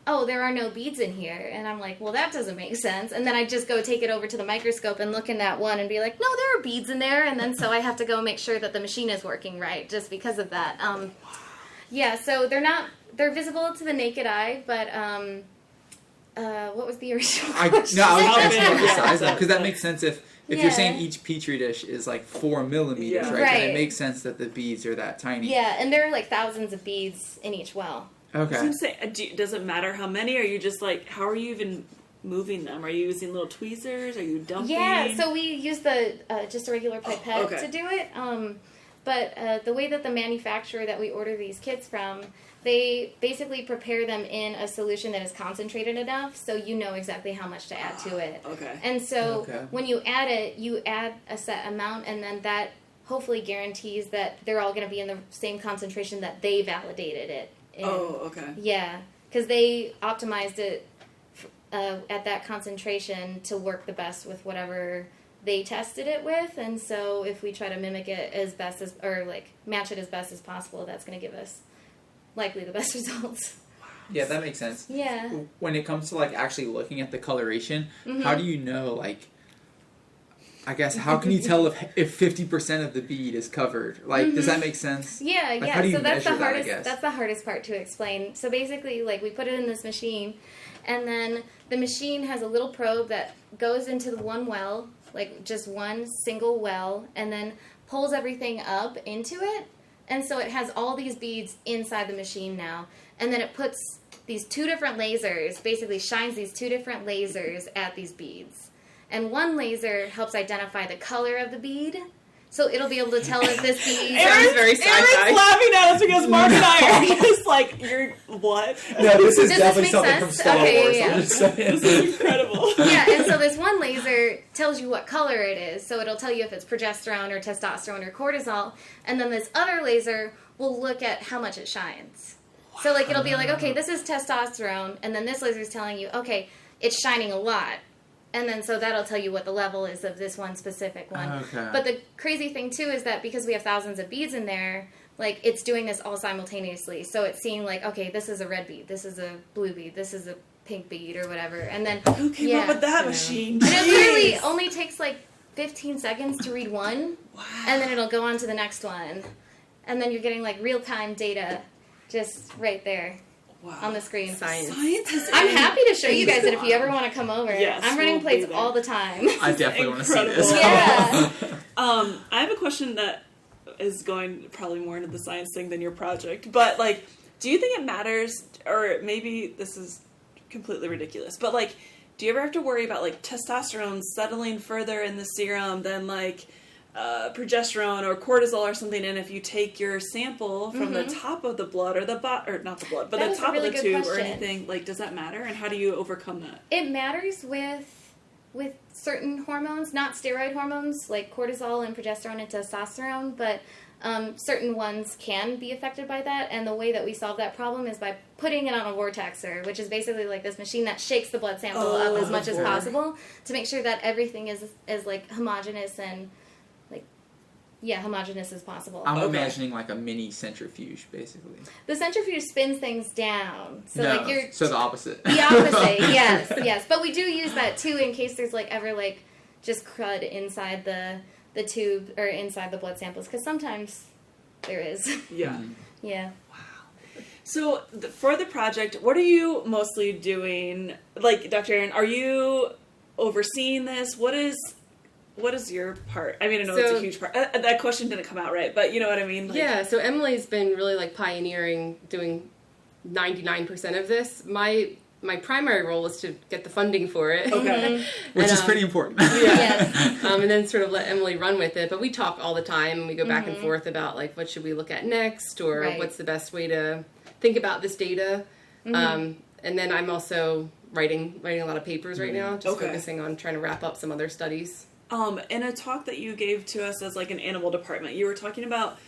oh, there are no beads in here, and I'm like, well, that doesn't make sense, and then I just go take it over to the microscope and look in that one and be like, no, there are beads in there, and then so I have to go make sure that the machine is working right just because of that. Yeah, so they're visible to the naked eye, but What was the original I question? was How asking about big? the size Yeah. because that makes sense if Yeah. you're saying each petri dish is like 4 millimeters, Yeah. right? Right. Then it makes sense that the beads are that tiny. Yeah, and there are like thousands of beads in each well. I was Okay. gonna say, does it matter how many? Are you just like, how are you even moving them? Are you using little tweezers? Are you dumping? Yeah, so we use the just a regular pipette okay. to do it. But the way that the manufacturer that we order these kits from, they basically prepare them in a solution that is concentrated enough so you know exactly how much to add to it. Okay. And so Okay. when you add it, you add a set amount, and then that hopefully guarantees that they're all going to be in the same concentration that they validated it in. Oh, okay. Yeah, because they optimized it at that concentration to work the best with whatever they tested it with, and so if we try to mimic it as best as, or like match it as best as possible, that's going to give us likely the best results. Yeah, that makes sense. Yeah. When it comes to like actually looking at the coloration, Mm-hmm. how do you know like? I guess how can you tell if 50% of the bead is covered? Like, does that make sense? Yeah, Like, yeah. how do you So that's the measure that, I hardest. guess? That's the hardest part to explain. So basically, like we put it in this machine, and then the machine has a little probe that goes into the one well, like just one single well, and then pulls everything up into it, and so it has all these beads inside the machine now, and then it puts these two different lasers, basically shines these two different lasers at these beads. And one laser helps identify the color of the bead. So it'll be able to tell if this bead... Sounds very sci-fi. Erin's laughing at us because Mark and I are just like, you're what? No, this is Does this definitely make something sense? from Star Okay, Wars. yeah. I'm just saying. This is incredible. Yeah, and so this one laser tells you what color it is. So it'll tell you if it's progesterone or testosterone or cortisol. And then this other laser will look at how much it shines. So like it'll be like, okay, this is testosterone. And then this laser is telling you, okay, it's shining a lot. And then so that'll tell you what the level is of this one specific one. Okay. But the crazy thing too is that because we have thousands of beads in there, like it's doing this all simultaneously. So it's seeing like, okay, this is a red bead, this is a blue bead, this is a pink bead or whatever. And then Who came up with that machine? And it literally Jeez. only takes like 15 seconds to read one, and then it'll go on to the next one. And then you're getting like real-time data just right there. Wow. On the screen. Science. Science is I'm happy to show you guys it if you ever want to come over. Yes, I'm running we'll plates be there. all the time. I definitely want to see this. Yeah. I have a question that is going probably more into the science thing than your project, but like, do you think it matters, or maybe this is completely ridiculous, but like, do you ever have to worry about like testosterone settling further in the serum than like progesterone or cortisol or something? And if you take your sample from the top of the blood or the or not the blood, but That the is a top really of the good tube or question. anything, like, does that matter? And how do you overcome that? It matters with certain hormones, not steroid hormones like cortisol and progesterone and testosterone, but certain ones can be affected by that. And the way that we solve that problem is by putting it on a vortexer, which is basically like this machine that shakes the blood sample up as much as possible to make sure that everything is as like homogeneous and homogeneous as possible. I'm imagining like a mini centrifuge, basically. The centrifuge spins things down, so No, like you're so the opposite. the opposite. Yes. But we do use that too in case there's like ever like just crud inside the tube or inside the blood samples, because sometimes there is. Yeah. Yeah. So for the project, what are you mostly doing? Like, Dr. Erin, are you overseeing this? What is your part? I mean, I know it's a huge part. That question didn't come out right, but you know what I mean? Like, Yeah, so Emily's been really like pioneering doing 99% of this. My primary role is to get the funding for it. Okay. Which is pretty important. Yes. And then sort of let Emily run with it. But we talk all the time, and we go back and forth about like what should we look at next, or Right. what's the best way to think about this data. And then I'm also writing a lot of papers right now, just focusing on trying to wrap up some other studies. In a talk that you gave to us as like an animal department, you were talking about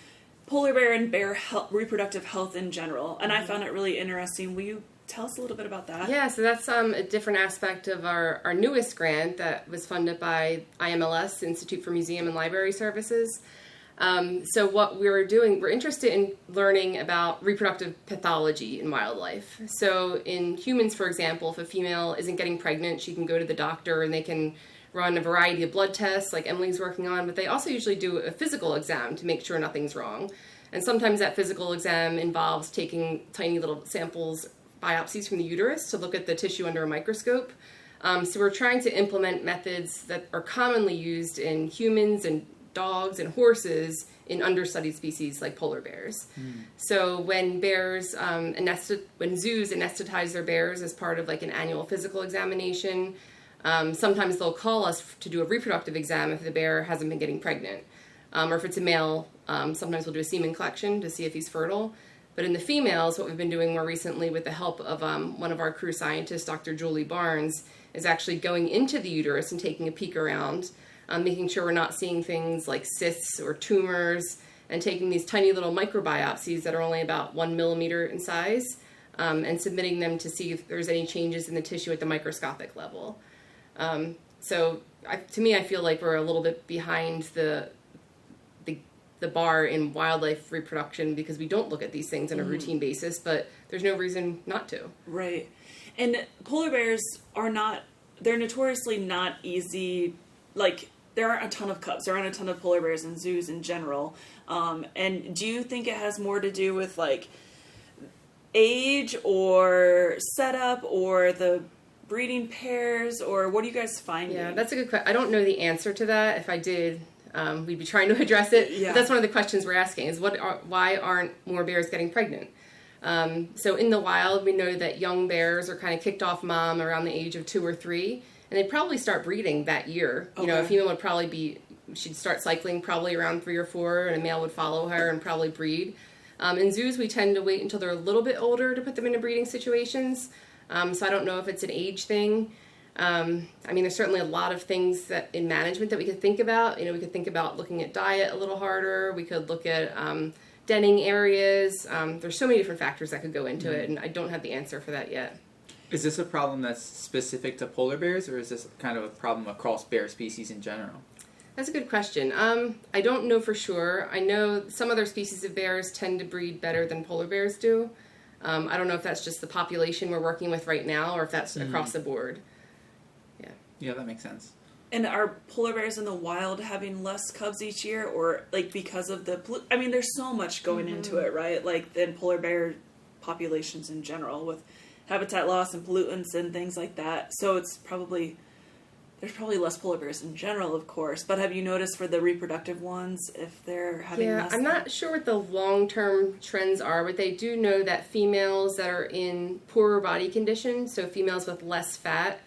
polar bear and bear reproductive health in general, and I found it really interesting. Will you tell us a little bit about that? Yeah, so that's a different aspect of our newest grant that was funded by IMLS, Institute for Museum and Library Services. So what we're doing, we're interested in learning about reproductive pathology in wildlife. So in humans, for example, if a female isn't getting pregnant, she can go to the doctor and they can run a variety of blood tests like Emily's working on, but they also usually do a physical exam to make sure nothing's wrong. And sometimes that physical exam involves taking tiny little samples biopsies from the uterus to look at the tissue under a microscope. So we're trying to implement methods that are commonly used in humans and dogs and horses in understudied species like polar bears. So when bears, when zoos anesthetize their bears as part of like an annual physical examination, sometimes they'll call us to do a reproductive exam if the bear hasn't been getting pregnant. Or if it's a male, sometimes we'll do a semen collection to see if he's fertile. But in the females, what we've been doing more recently with the help of one of our crew scientists, Dr. Julie Barnes, is actually going into the uterus and taking a peek around, making sure we're not seeing things like cysts or tumors, and taking these tiny little microbiopsies that are only about 1 millimeter in size, and submitting them to see if there's any changes in the tissue at the microscopic level. To me, I feel like we're a little bit behind the bar in wildlife reproduction because we don't look at these things on a routine basis, but there's no reason not to. Right. And polar bears they're notoriously not easy, like, there aren't a ton of cubs, there aren't a ton of polar bears in zoos in general. And do you think it has more to do with, like, age or setup or the breeding pairs, or what do you guys find? Yeah, that's a good question. I don't know the answer to that. If I did, we'd be trying to address it. Yeah. But that's one of the questions we're asking is why aren't more bears getting pregnant? So in the wild, we know that young bears are kind of kicked off mom around the age of 2 or 3, and they'd probably start breeding that year. Okay. You know, a female would she'd start cycling probably around 3 or 4, and a male would follow her and probably breed. In zoos, we tend to wait until they're a little bit older to put them into breeding situations. So I don't know if it's an age thing. There's certainly a lot of things that in management that we could think about. You know, we could think about looking at diet a little harder. We could look at denning areas. There's so many different factors that could go into it, and I don't have the answer for that yet. Is this a problem that's specific to polar bears, or is this kind of a problem across bear species in general? That's a good question. I don't know for sure. I know some other species of bears tend to breed better than polar bears do. I don't know if that's just the population we're working with right now or if that's across the board. Yeah, that makes sense. And are polar bears in the wild having less cubs each year, or like because of there's so much going into it, right? Like than polar bear populations in general with habitat loss and pollutants and things like that. So there's probably less polar bears in general, of course. But have you noticed for the reproductive ones if they're having less? I'm not sure what the long-term trends are, but they do know that females that are in poorer body condition, so females with less fat,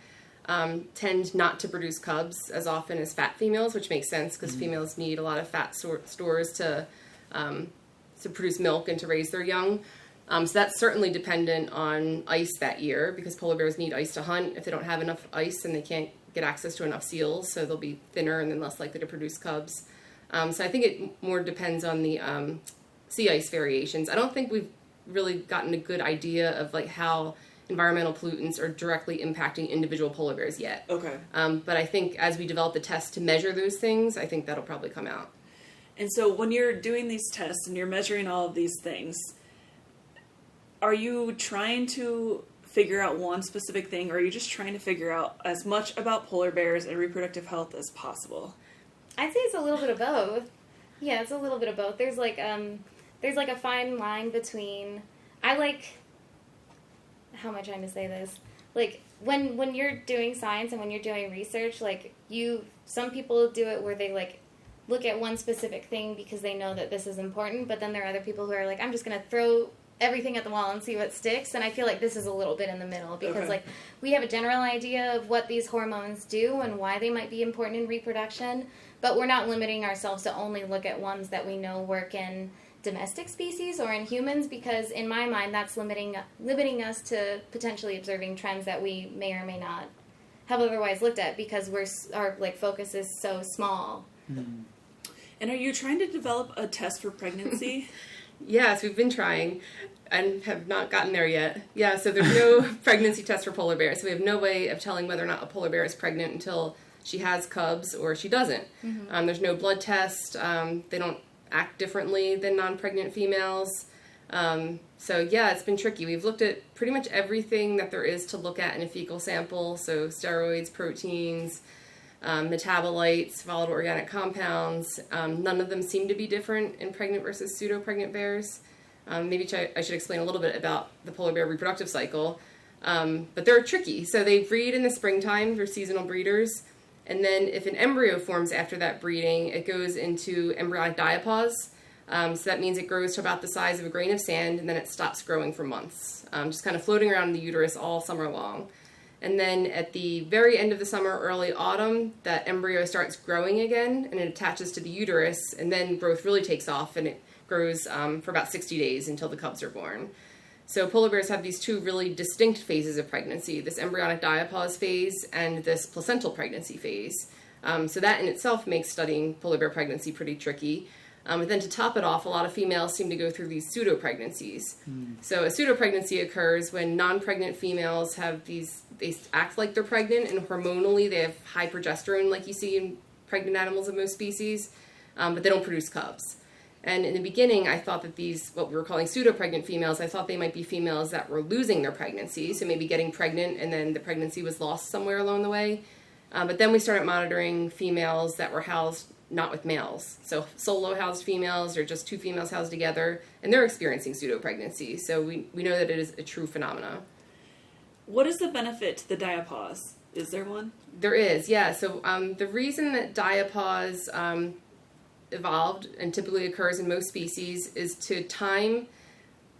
tend not to produce cubs as often as fat females, which makes sense because females need a lot of fat stores to produce milk and to raise their young. So that's certainly dependent on ice that year because polar bears need ice to hunt. If they don't have enough ice, then they can't get access to enough seals, so they'll be thinner and then less likely to produce cubs. So I think it more depends on the sea ice variations. I don't think we've really gotten a good idea of like how environmental pollutants are directly impacting individual polar bears yet. Okay. But I think as we develop the tests to measure those things, I think that'll probably come out. And so when you're doing these tests and you're measuring all of these things, are you trying to figure out one specific thing, or are you just trying to figure out as much about polar bears and reproductive health as possible? I'd say it's a little bit of both. Yeah, it's a little bit of both. There's like a fine line between how am I trying to say this? Like when you're doing science and when you're doing research, like some people do it where they like look at one specific thing because they know that this is important, but then there are other people who are like, I'm just going to throw everything at the wall and see what sticks. And I feel like this is a little bit in the middle because like we have a general idea of what these hormones do and why they might be important in reproduction, but we're not limiting ourselves to only look at ones that we know work in domestic species or in humans, because in my mind that's limiting us to potentially observing trends that we may or may not have otherwise looked at because our like focus is so small. And are you trying to develop a test for pregnancy? Yes, we've been trying and have not gotten there yet. Yeah, so there's no pregnancy test for polar bears. So we have no way of telling whether or not a polar bear is pregnant until she has cubs or she doesn't. There's no blood test. They don't act differently than non-pregnant females. So yeah, it's been tricky. We've looked at pretty much everything that there is to look at in a fecal sample. So steroids, proteins, metabolites, volatile organic compounds. None of them seem to be different in pregnant versus pseudo-pregnant bears. Maybe I should explain a little bit about the polar bear reproductive cycle. But they're tricky. So they breed in the springtime. They're seasonal breeders. And then if an embryo forms after that breeding, it goes into embryonic diapause. So that means it grows to about the size of a grain of sand, and then it stops growing for months, just kind of floating around in the uterus all summer long. And then at the very end of the summer, early autumn, that embryo starts growing again, and it attaches to the uterus, and then growth really takes off, and it grows for about 60 days until the cubs are born. So polar bears have these two really distinct phases of pregnancy, this embryonic diapause phase and this placental pregnancy phase. So that in itself makes studying polar bear pregnancy pretty tricky. And then to top it off, a lot of females seem to go through these pseudo-pregnancies. So a pseudo-pregnancy occurs when non-pregnant females have they act like they're pregnant, and hormonally they have high progesterone like you see in pregnant animals of most species, but they don't produce cubs. And in the beginning, I thought that these, what we were calling pseudo-pregnant females, I thought they might be females that were losing their pregnancy, so maybe getting pregnant and then the pregnancy was lost somewhere along the way. But then we started monitoring females that were housed not with males. So solo housed females or just two females housed together, and they're experiencing pseudo-pregnancy. So we know that it is a true phenomena. What is the benefit to the diapause? Is there one? There is, yeah. So the reason that diapause evolved and typically occurs in most species is to time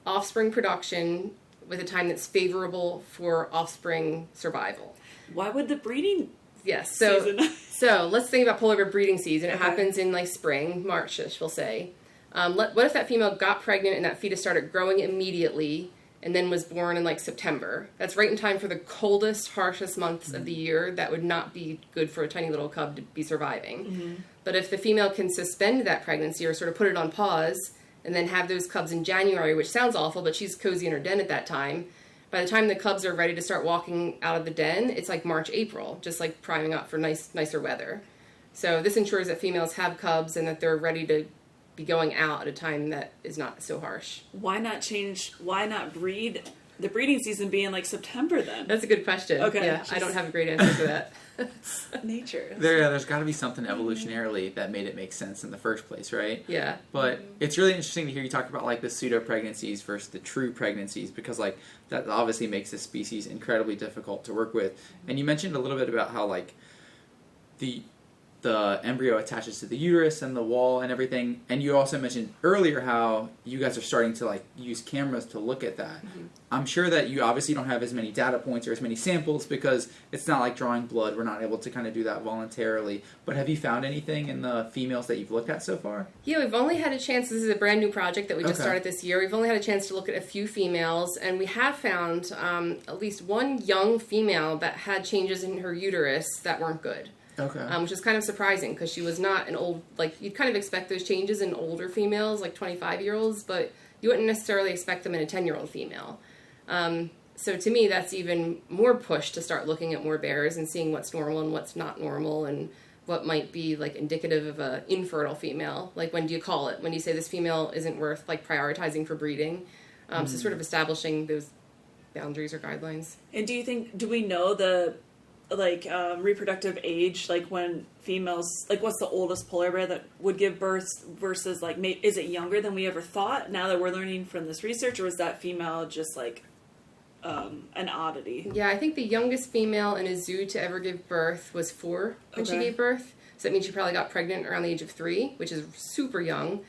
offspring production with a time that's favorable for offspring survival. Why would the breeding Yes, season? so let's think about polar bear breeding season. It Okay. happens in like spring, March-ish, we'll say. What if that female got pregnant and that fetus started growing immediately and then was born in like September? That's right in time for the coldest, harshest months of the year. That would not be good for a tiny little cub to be surviving. Mm-hmm. But if the female can suspend that pregnancy or sort of put it on pause and then have those cubs in January, which sounds awful, but she's cozy in her den at that time. By the time the cubs are ready to start walking out of the den, it's like March, April, just like priming up for nicer weather. So this ensures that females have cubs and that they're ready to be going out at a time that is not so harsh. Why not breed the breeding season being like September then? That's a good question. Okay. Yeah, I don't have a great answer for that. Nature. There's got to be something evolutionarily that made it make sense in the first place, right? Yeah. But it's really interesting to hear you talk about like the pseudo-pregnancies versus the true pregnancies, because like that obviously makes this species incredibly difficult to work with. And you mentioned a little bit about how like the embryo attaches to the uterus and the wall and everything. And you also mentioned earlier how you guys are starting to like use cameras to look at that. Mm-hmm. I'm sure that you obviously don't have as many data points or as many samples because it's not like drawing blood. We're not able to kind of do that voluntarily. But have you found anything in the females that you've looked at so far? Yeah, we've only had a chance. This is a brand new project that we just Okay. started this year. We've only had a chance to look at a few females, and we have found at least one young female that had changes in her uterus that weren't good. Okay. Which is kind of surprising because she was not an old, like, you'd kind of expect those changes in older females, like 25-year-olds, but you wouldn't necessarily expect them in a 10-year-old female. So to me, that's even more push to start looking at more bears and seeing what's normal and what's not normal and what might be, like, indicative of an infertile female. Like, when do you call it? When do you say this female isn't worth, like, prioritizing for breeding? So sort of establishing those boundaries or guidelines. And do we know the reproductive age, like when females, like what's the oldest polar bear that would give birth versus like, is it younger than we ever thought now that we're learning from this research, or is that female just like an oddity? Yeah, I think the youngest female in a zoo to ever give birth was 4 when she Okay. gave birth. So that means she probably got pregnant around the age of 3, which is super young.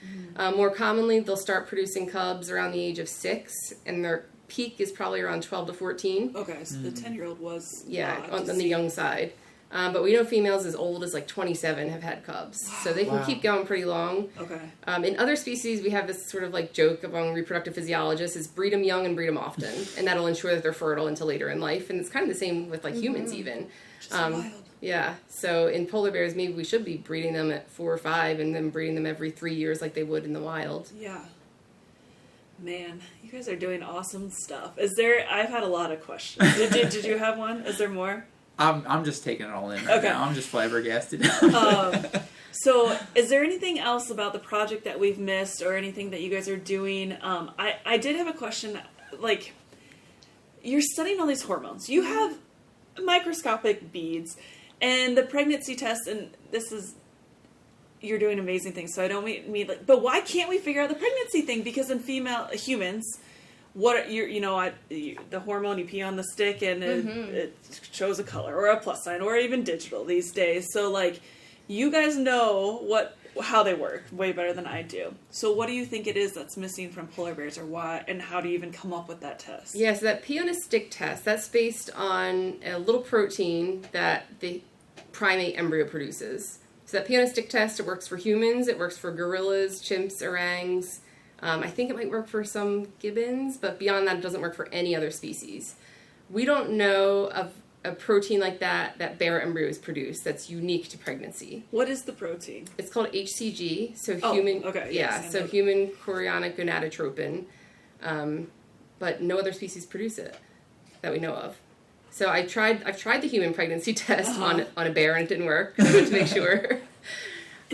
More commonly, they'll start producing cubs around the age of 6, and their peak is probably around 12 to 14. Okay, so the 10-year-old was Yeah, odd on to the see. young side. But we know females as old as like 27 have had cubs. So they can Wow. keep going pretty long. Okay. In other species, we have this sort of like joke among reproductive physiologists is breed them young and breed them often. And that'll ensure that they're fertile until later in life. And it's kind of the same with like humans even. Just wild. Yeah. So in polar bears, maybe we should be breeding them at 4 or 5 and then breeding them every 3 years like they would in the wild. Yeah. Man, you guys are doing awesome stuff. I've had a lot of questions. Did you have one? Is there more? I'm just taking it all in right Okay. now. I'm just flabbergasted. So, is there anything else about the project that we've missed or anything that you guys are doing? I did have a question. Like, you're studying all these hormones. You have microscopic beads and the pregnancy test, and this is you're doing amazing things. So I don't mean like, but why can't we figure out the pregnancy thing? Because in female humans, the hormone, you pee on the stick and it shows a color or a plus sign or even digital these days. So like, you guys know how they work way better than I do. So what do you think it is that's missing from polar bears, or why, and how do you even come up with that test? Yeah, so that pee on a stick test, that's based on a little protein that the primate embryo produces. So that pee on a stick test, it works for humans, it works for gorillas, chimps, orangs. I think it might work for some gibbons, but beyond that, it doesn't work for any other species. We don't know of a protein like that bear embryos produce that's unique to pregnancy. What is the protein? It's called HCG, so human chorionic gonadotropin, but no other species produce it that we know of. So I've tried the human pregnancy test on a bear and it didn't work. I wanted to make sure.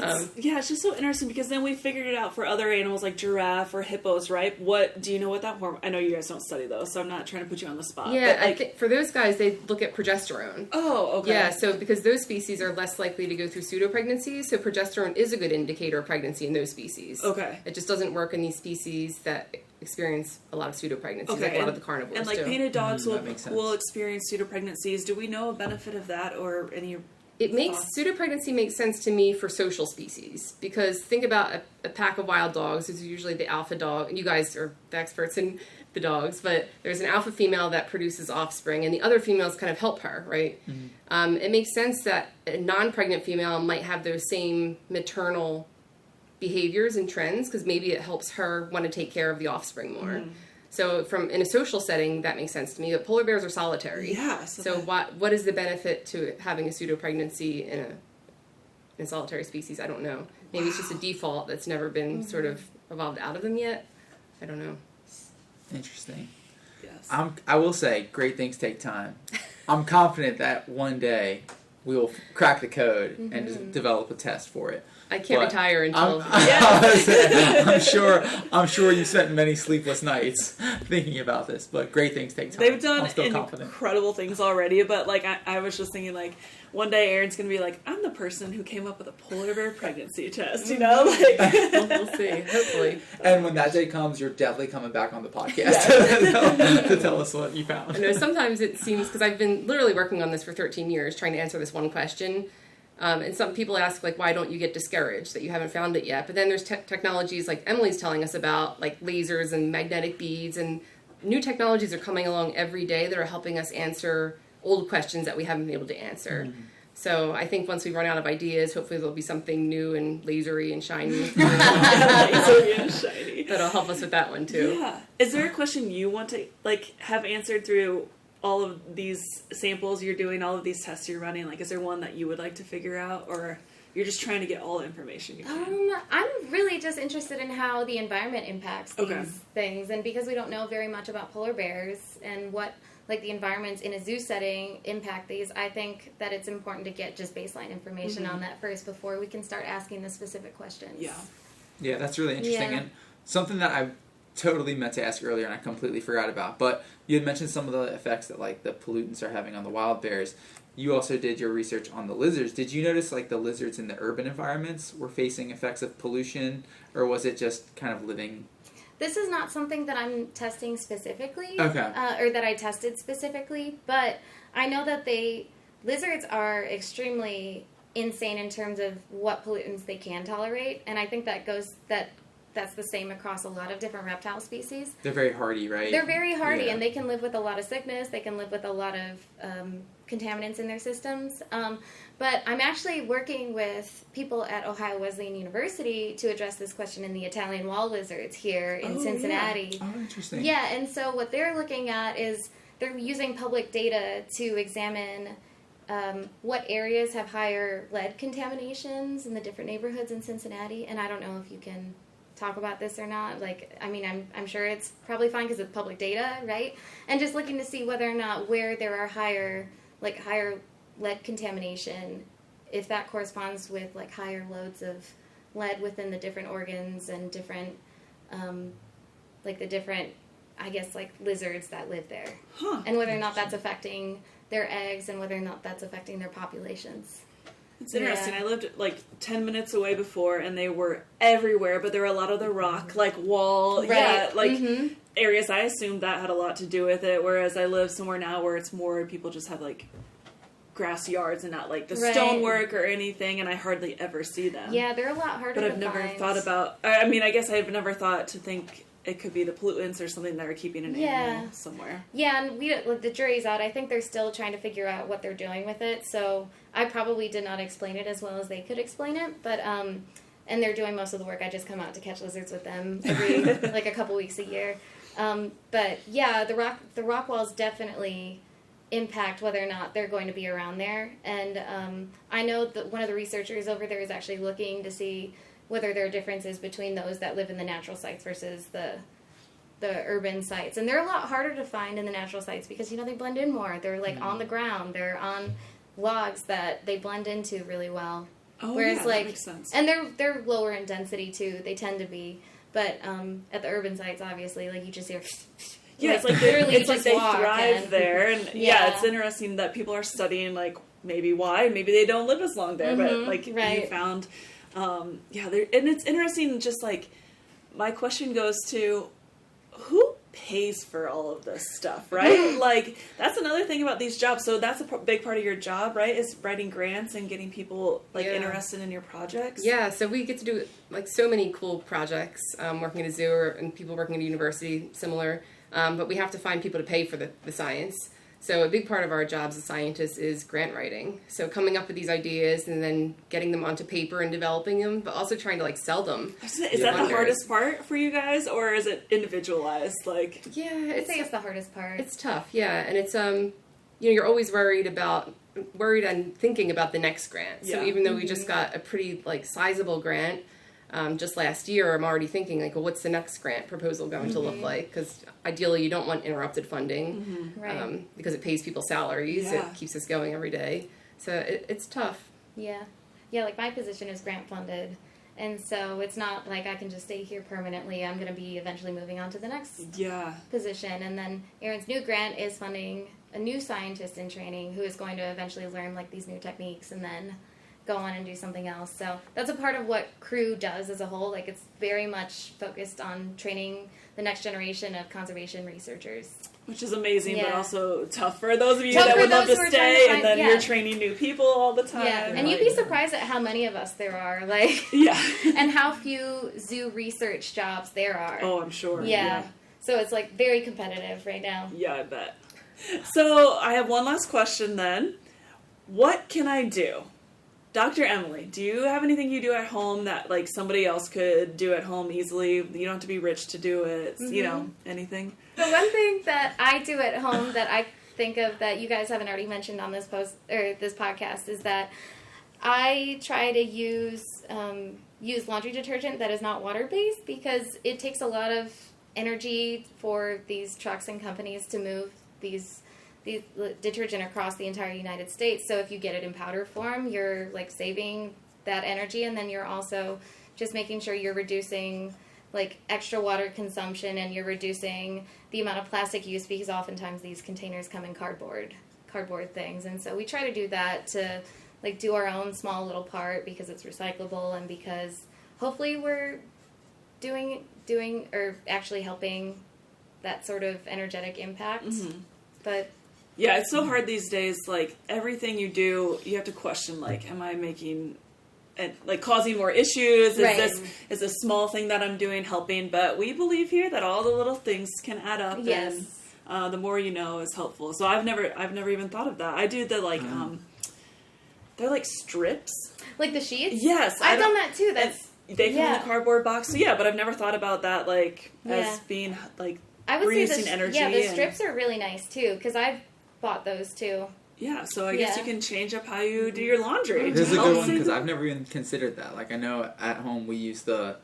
It's just so interesting because then we figured it out for other animals like giraffe or hippos, right? What do you know what that hormone? I know you guys don't study those, so I'm not trying to put you on the spot. Yeah, but like, I think for those guys, they look at progesterone. Oh, okay. Yeah, so because those species are less likely to go through pseudo pregnancies, so progesterone is a good indicator of pregnancy in those species. Okay. It just doesn't work in these species that experience a lot of pseudo pregnancies, like a lot of the carnivores. And like too. painted dogs will experience pseudo pregnancies. Do we know a benefit of that or any? Pseudo pregnancy makes sense to me for social species, because think about a pack of wild dogs. It's usually the alpha dog, and you guys are the experts in the dogs, but there's an alpha female that produces offspring, and the other females kind of help her, right? Mm-hmm. It makes sense that a non-pregnant female might have those same maternal behaviors and trends, because maybe it helps her want to take care of the offspring more. Mm-hmm. So in a social setting, that makes sense to me. But polar bears are solitary. Yeah. So what is the benefit to having a pseudo-pregnancy in a solitary species? I don't know. Maybe it's just a default that's never been sort of evolved out of them yet. I don't know. Interesting. Yes. I will say, great things take time. I'm confident that one day we will crack the code and just develop a test for it. I can't retire until. I'm sure you spent many sleepless nights thinking about this, but great things take time. They've done incredible things already, but like I was just thinking, like one day Erin's gonna be like, I'm the person who came up with a polar bear pregnancy test, you know? Like we'll see, hopefully. And when that day comes, you're definitely coming back on the podcast to tell us what you found. I know sometimes it seems, because I've been literally working on this for 13 years, trying to answer this one question. And some people ask, like, why don't you get discouraged that you haven't found it yet? But then there's technologies like Emily's telling us about, like lasers and magnetic beads, and new technologies are coming along every day that are helping us answer old questions that we haven't been able to answer. Mm-hmm. So I think once we run out of ideas, hopefully there'll be something new and lasery and shiny. Lasery and shiny. That'll help us with that one too. Yeah. Is there a question you want to have answered through all of these samples you're doing, all of these tests you're running? Like, is there one that you would like to figure out, or you're just trying to get all the information you can? I'm really just interested in how the environment impacts these things, and because we don't know very much about polar bears and what like the environments in a zoo setting impact these, I think that it's important to get just baseline information on that first before we can start asking the specific questions. Yeah, that's really interesting. And something that I totally meant to ask earlier and I completely forgot about, but you had mentioned some of the effects that like the pollutants are having on the wild bears. You also did your research on the lizards. Did you notice like the lizards in the urban environments were facing effects of pollution, or was it just kind of living? This is not something that I'm testing specifically, or that I tested specifically, but I know that lizards are extremely insane in terms of what pollutants they can tolerate, and I think that's the same across a lot of different reptile species. They're very hardy, right? They're very hardy, and they can live with a lot of sickness. They can live with a lot of contaminants in their systems. But I'm actually working with people at Ohio Wesleyan University to address this question in the Italian wall lizards here in Cincinnati. Yeah. Oh, interesting. Yeah, and so what they're looking at is they're using public data to examine what areas have higher lead contaminations in the different neighborhoods in Cincinnati. And I don't know if you can talk about this or not. Like, I mean, I'm sure it's probably fine because it's public data, right? And just looking to see whether or not where there are higher lead contamination, if that corresponds with like higher loads of lead within the different organs and different, like the different, I guess, like lizards that live there. And whether or not that's affecting their eggs and whether or not that's affecting their populations. It's interesting. I lived like 10 minutes away before, and they were everywhere, but there were a lot of the rock, like wall, areas. I assumed that had a lot to do with it, whereas I live somewhere now where it's more people just have like grass yards and not like the stonework or anything, and I hardly ever see them. Yeah, they're a lot harder to find. But I've never thought about, I mean, I guess I've never thought to think it could be the pollutants or something that are keeping an animal somewhere. Yeah, and the jury's out. I think they're still trying to figure out what they're doing with it, so I probably did not explain it as well as they could explain it, but, and they're doing most of the work. I just come out to catch lizards with them every, like a couple weeks a year. But yeah, the rock walls definitely impact whether or not they're going to be around there, and I know that one of the researchers over there is actually looking to see whether there are differences between those that live in the natural sites versus the urban sites. And they're a lot harder to find in the natural sites because, they blend in more. They're, like, on the ground. They're on logs that they blend into really well. Oh, whereas, that makes sense. And they're lower in density, too. They tend to be. But at the urban sites, obviously, like, you just hear... Yeah, it's like they thrive there. And, it's interesting that people are studying, like, maybe why. Maybe they don't live as long there. But, like, you found... and it's interesting, just like, my question goes to, who pays for all of this stuff, right? Like, that's another thing about these jobs. So that's a big part of your job, right? Is writing grants and getting people, like, interested in your projects? Yeah, so we get to do, like, so many cool projects, working at a zoo and people working at a university, similar. But we have to find people to pay for the science. So a big part of our jobs as scientists is grant writing. So coming up with these ideas and then getting them onto paper and developing them, but also trying to, like, sell them. Is that the hardest part for you guys, or is it individualized? Like, yeah, I'd say it's the hardest part. It's tough, yeah, and it's you're always worried and thinking about the next grant. So even though we just got a pretty, like, sizable grant. Just last year, I'm already thinking, like, well, what's the next grant proposal going to look like? Because ideally, you don't want interrupted funding because it pays people salaries. It keeps us going every day. So it's tough. Yeah. Yeah, like, my position is grant funded. And so it's not like I can just stay here permanently. I'm going to be eventually moving on to the next position. And then Erin's new grant is funding a new scientist in training who is going to eventually learn, like, these new techniques and then go on and do something else. So that's a part of what Crew does as a whole. Like, it's very much focused on training the next generation of conservation researchers. Which is amazing, but also tough for those of you that would love to stay, and then you're training new people all the time. Yeah, and you'd be surprised at how many of us there are, like, and how few zoo research jobs there are. Oh, I'm sure. Yeah. So it's, like, very competitive right now. Yeah, I bet. So I have one last question then. What can I do? Dr. Emily, do you have anything you do at home that, like, somebody else could do at home easily? You don't have to be rich to do it, anything? The one thing that I do at home that I think of that you guys haven't already mentioned on this podcast is that I try to use laundry detergent that is not water-based because it takes a lot of energy for these trucks and companies to move these detergent across the entire United States. So if you get it in powder form, you're, like, saving that energy, and then you're also just making sure you're reducing, like, extra water consumption, and you're reducing the amount of plastic use because oftentimes these containers come in cardboard things. And so we try to do that to, like, do our own small little part because it's recyclable and because hopefully we're doing or actually helping that sort of energetic impact. But yeah, it's so hard these days. Like, everything you do, you have to question, like, am I making, like, causing more issues? Is this small thing that I'm doing helping? But we believe here that all the little things can add up. Yes. And the more you know is helpful. So I've never even thought of that. I do the, like, they're like strips. Like the sheets? Yes. I've done that too. They come in the cardboard box. So but I've never thought about that, like, as being, like, I would reducing energy. Yeah, the strips are really nice too, because I've bought those too. Yeah, so I guess you can change up how you do your laundry. This is a good one because I've never even considered that. Like, I know at home we use the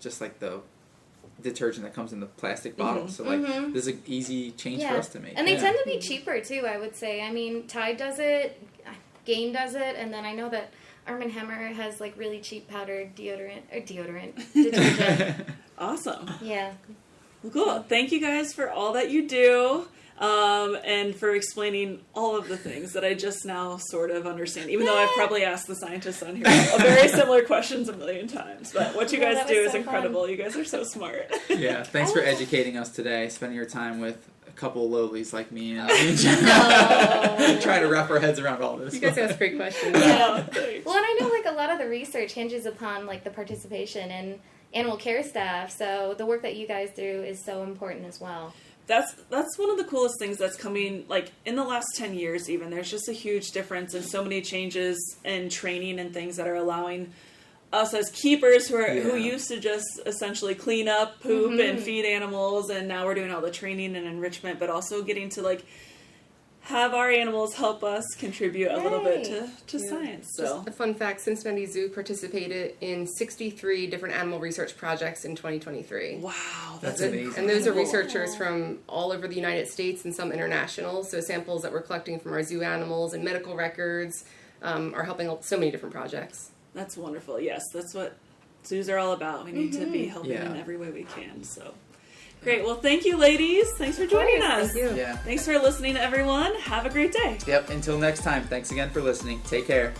detergent that comes in the plastic bottle. So, like, this is an easy change for us to make. And they tend to be cheaper too, I would say. I mean, Tide does it, Gain does it, and then I know that Arm & Hammer has, like, really cheap powdered detergent. Awesome. Yeah. Well, cool. Thank you guys for all that you do. And for explaining all of the things that I just now sort of understand, even though I've probably asked the scientists on here very similar questions a million times. But what you guys do is incredible. Fun. You guys are so smart. Yeah, thanks for educating us today, spending your time with a couple lowlies like me and trying to wrap our heads around all this. You guys ask great questions. Well, and I know like a lot of the research hinges upon like the participation in animal care staff, so the work that you guys do is so important as well. That's one of the coolest things that's coming, like, in the last 10 years even. There's just a huge difference and so many changes in training and things that are allowing us as keepers who used to just essentially clean up poop and feed animals, and now we're doing all the training and enrichment, but also getting to, like, have our animals help us contribute a little bit to science. So, just a fun fact, Cincinnati Zoo participated in 63 different animal research projects in 2023. Wow, that's amazing. And those are researchers from all over the United States and some international. So samples that we're collecting from our zoo animals and medical records are helping so many different projects. That's wonderful. Yes, that's what zoos are all about. We need to be helping in every way we can. So. Great. Well, thank you, ladies. Thanks for joining us. Thank you. Yeah. Thanks for listening, everyone. Have a great day. Yep. Until next time, thanks again for listening. Take care.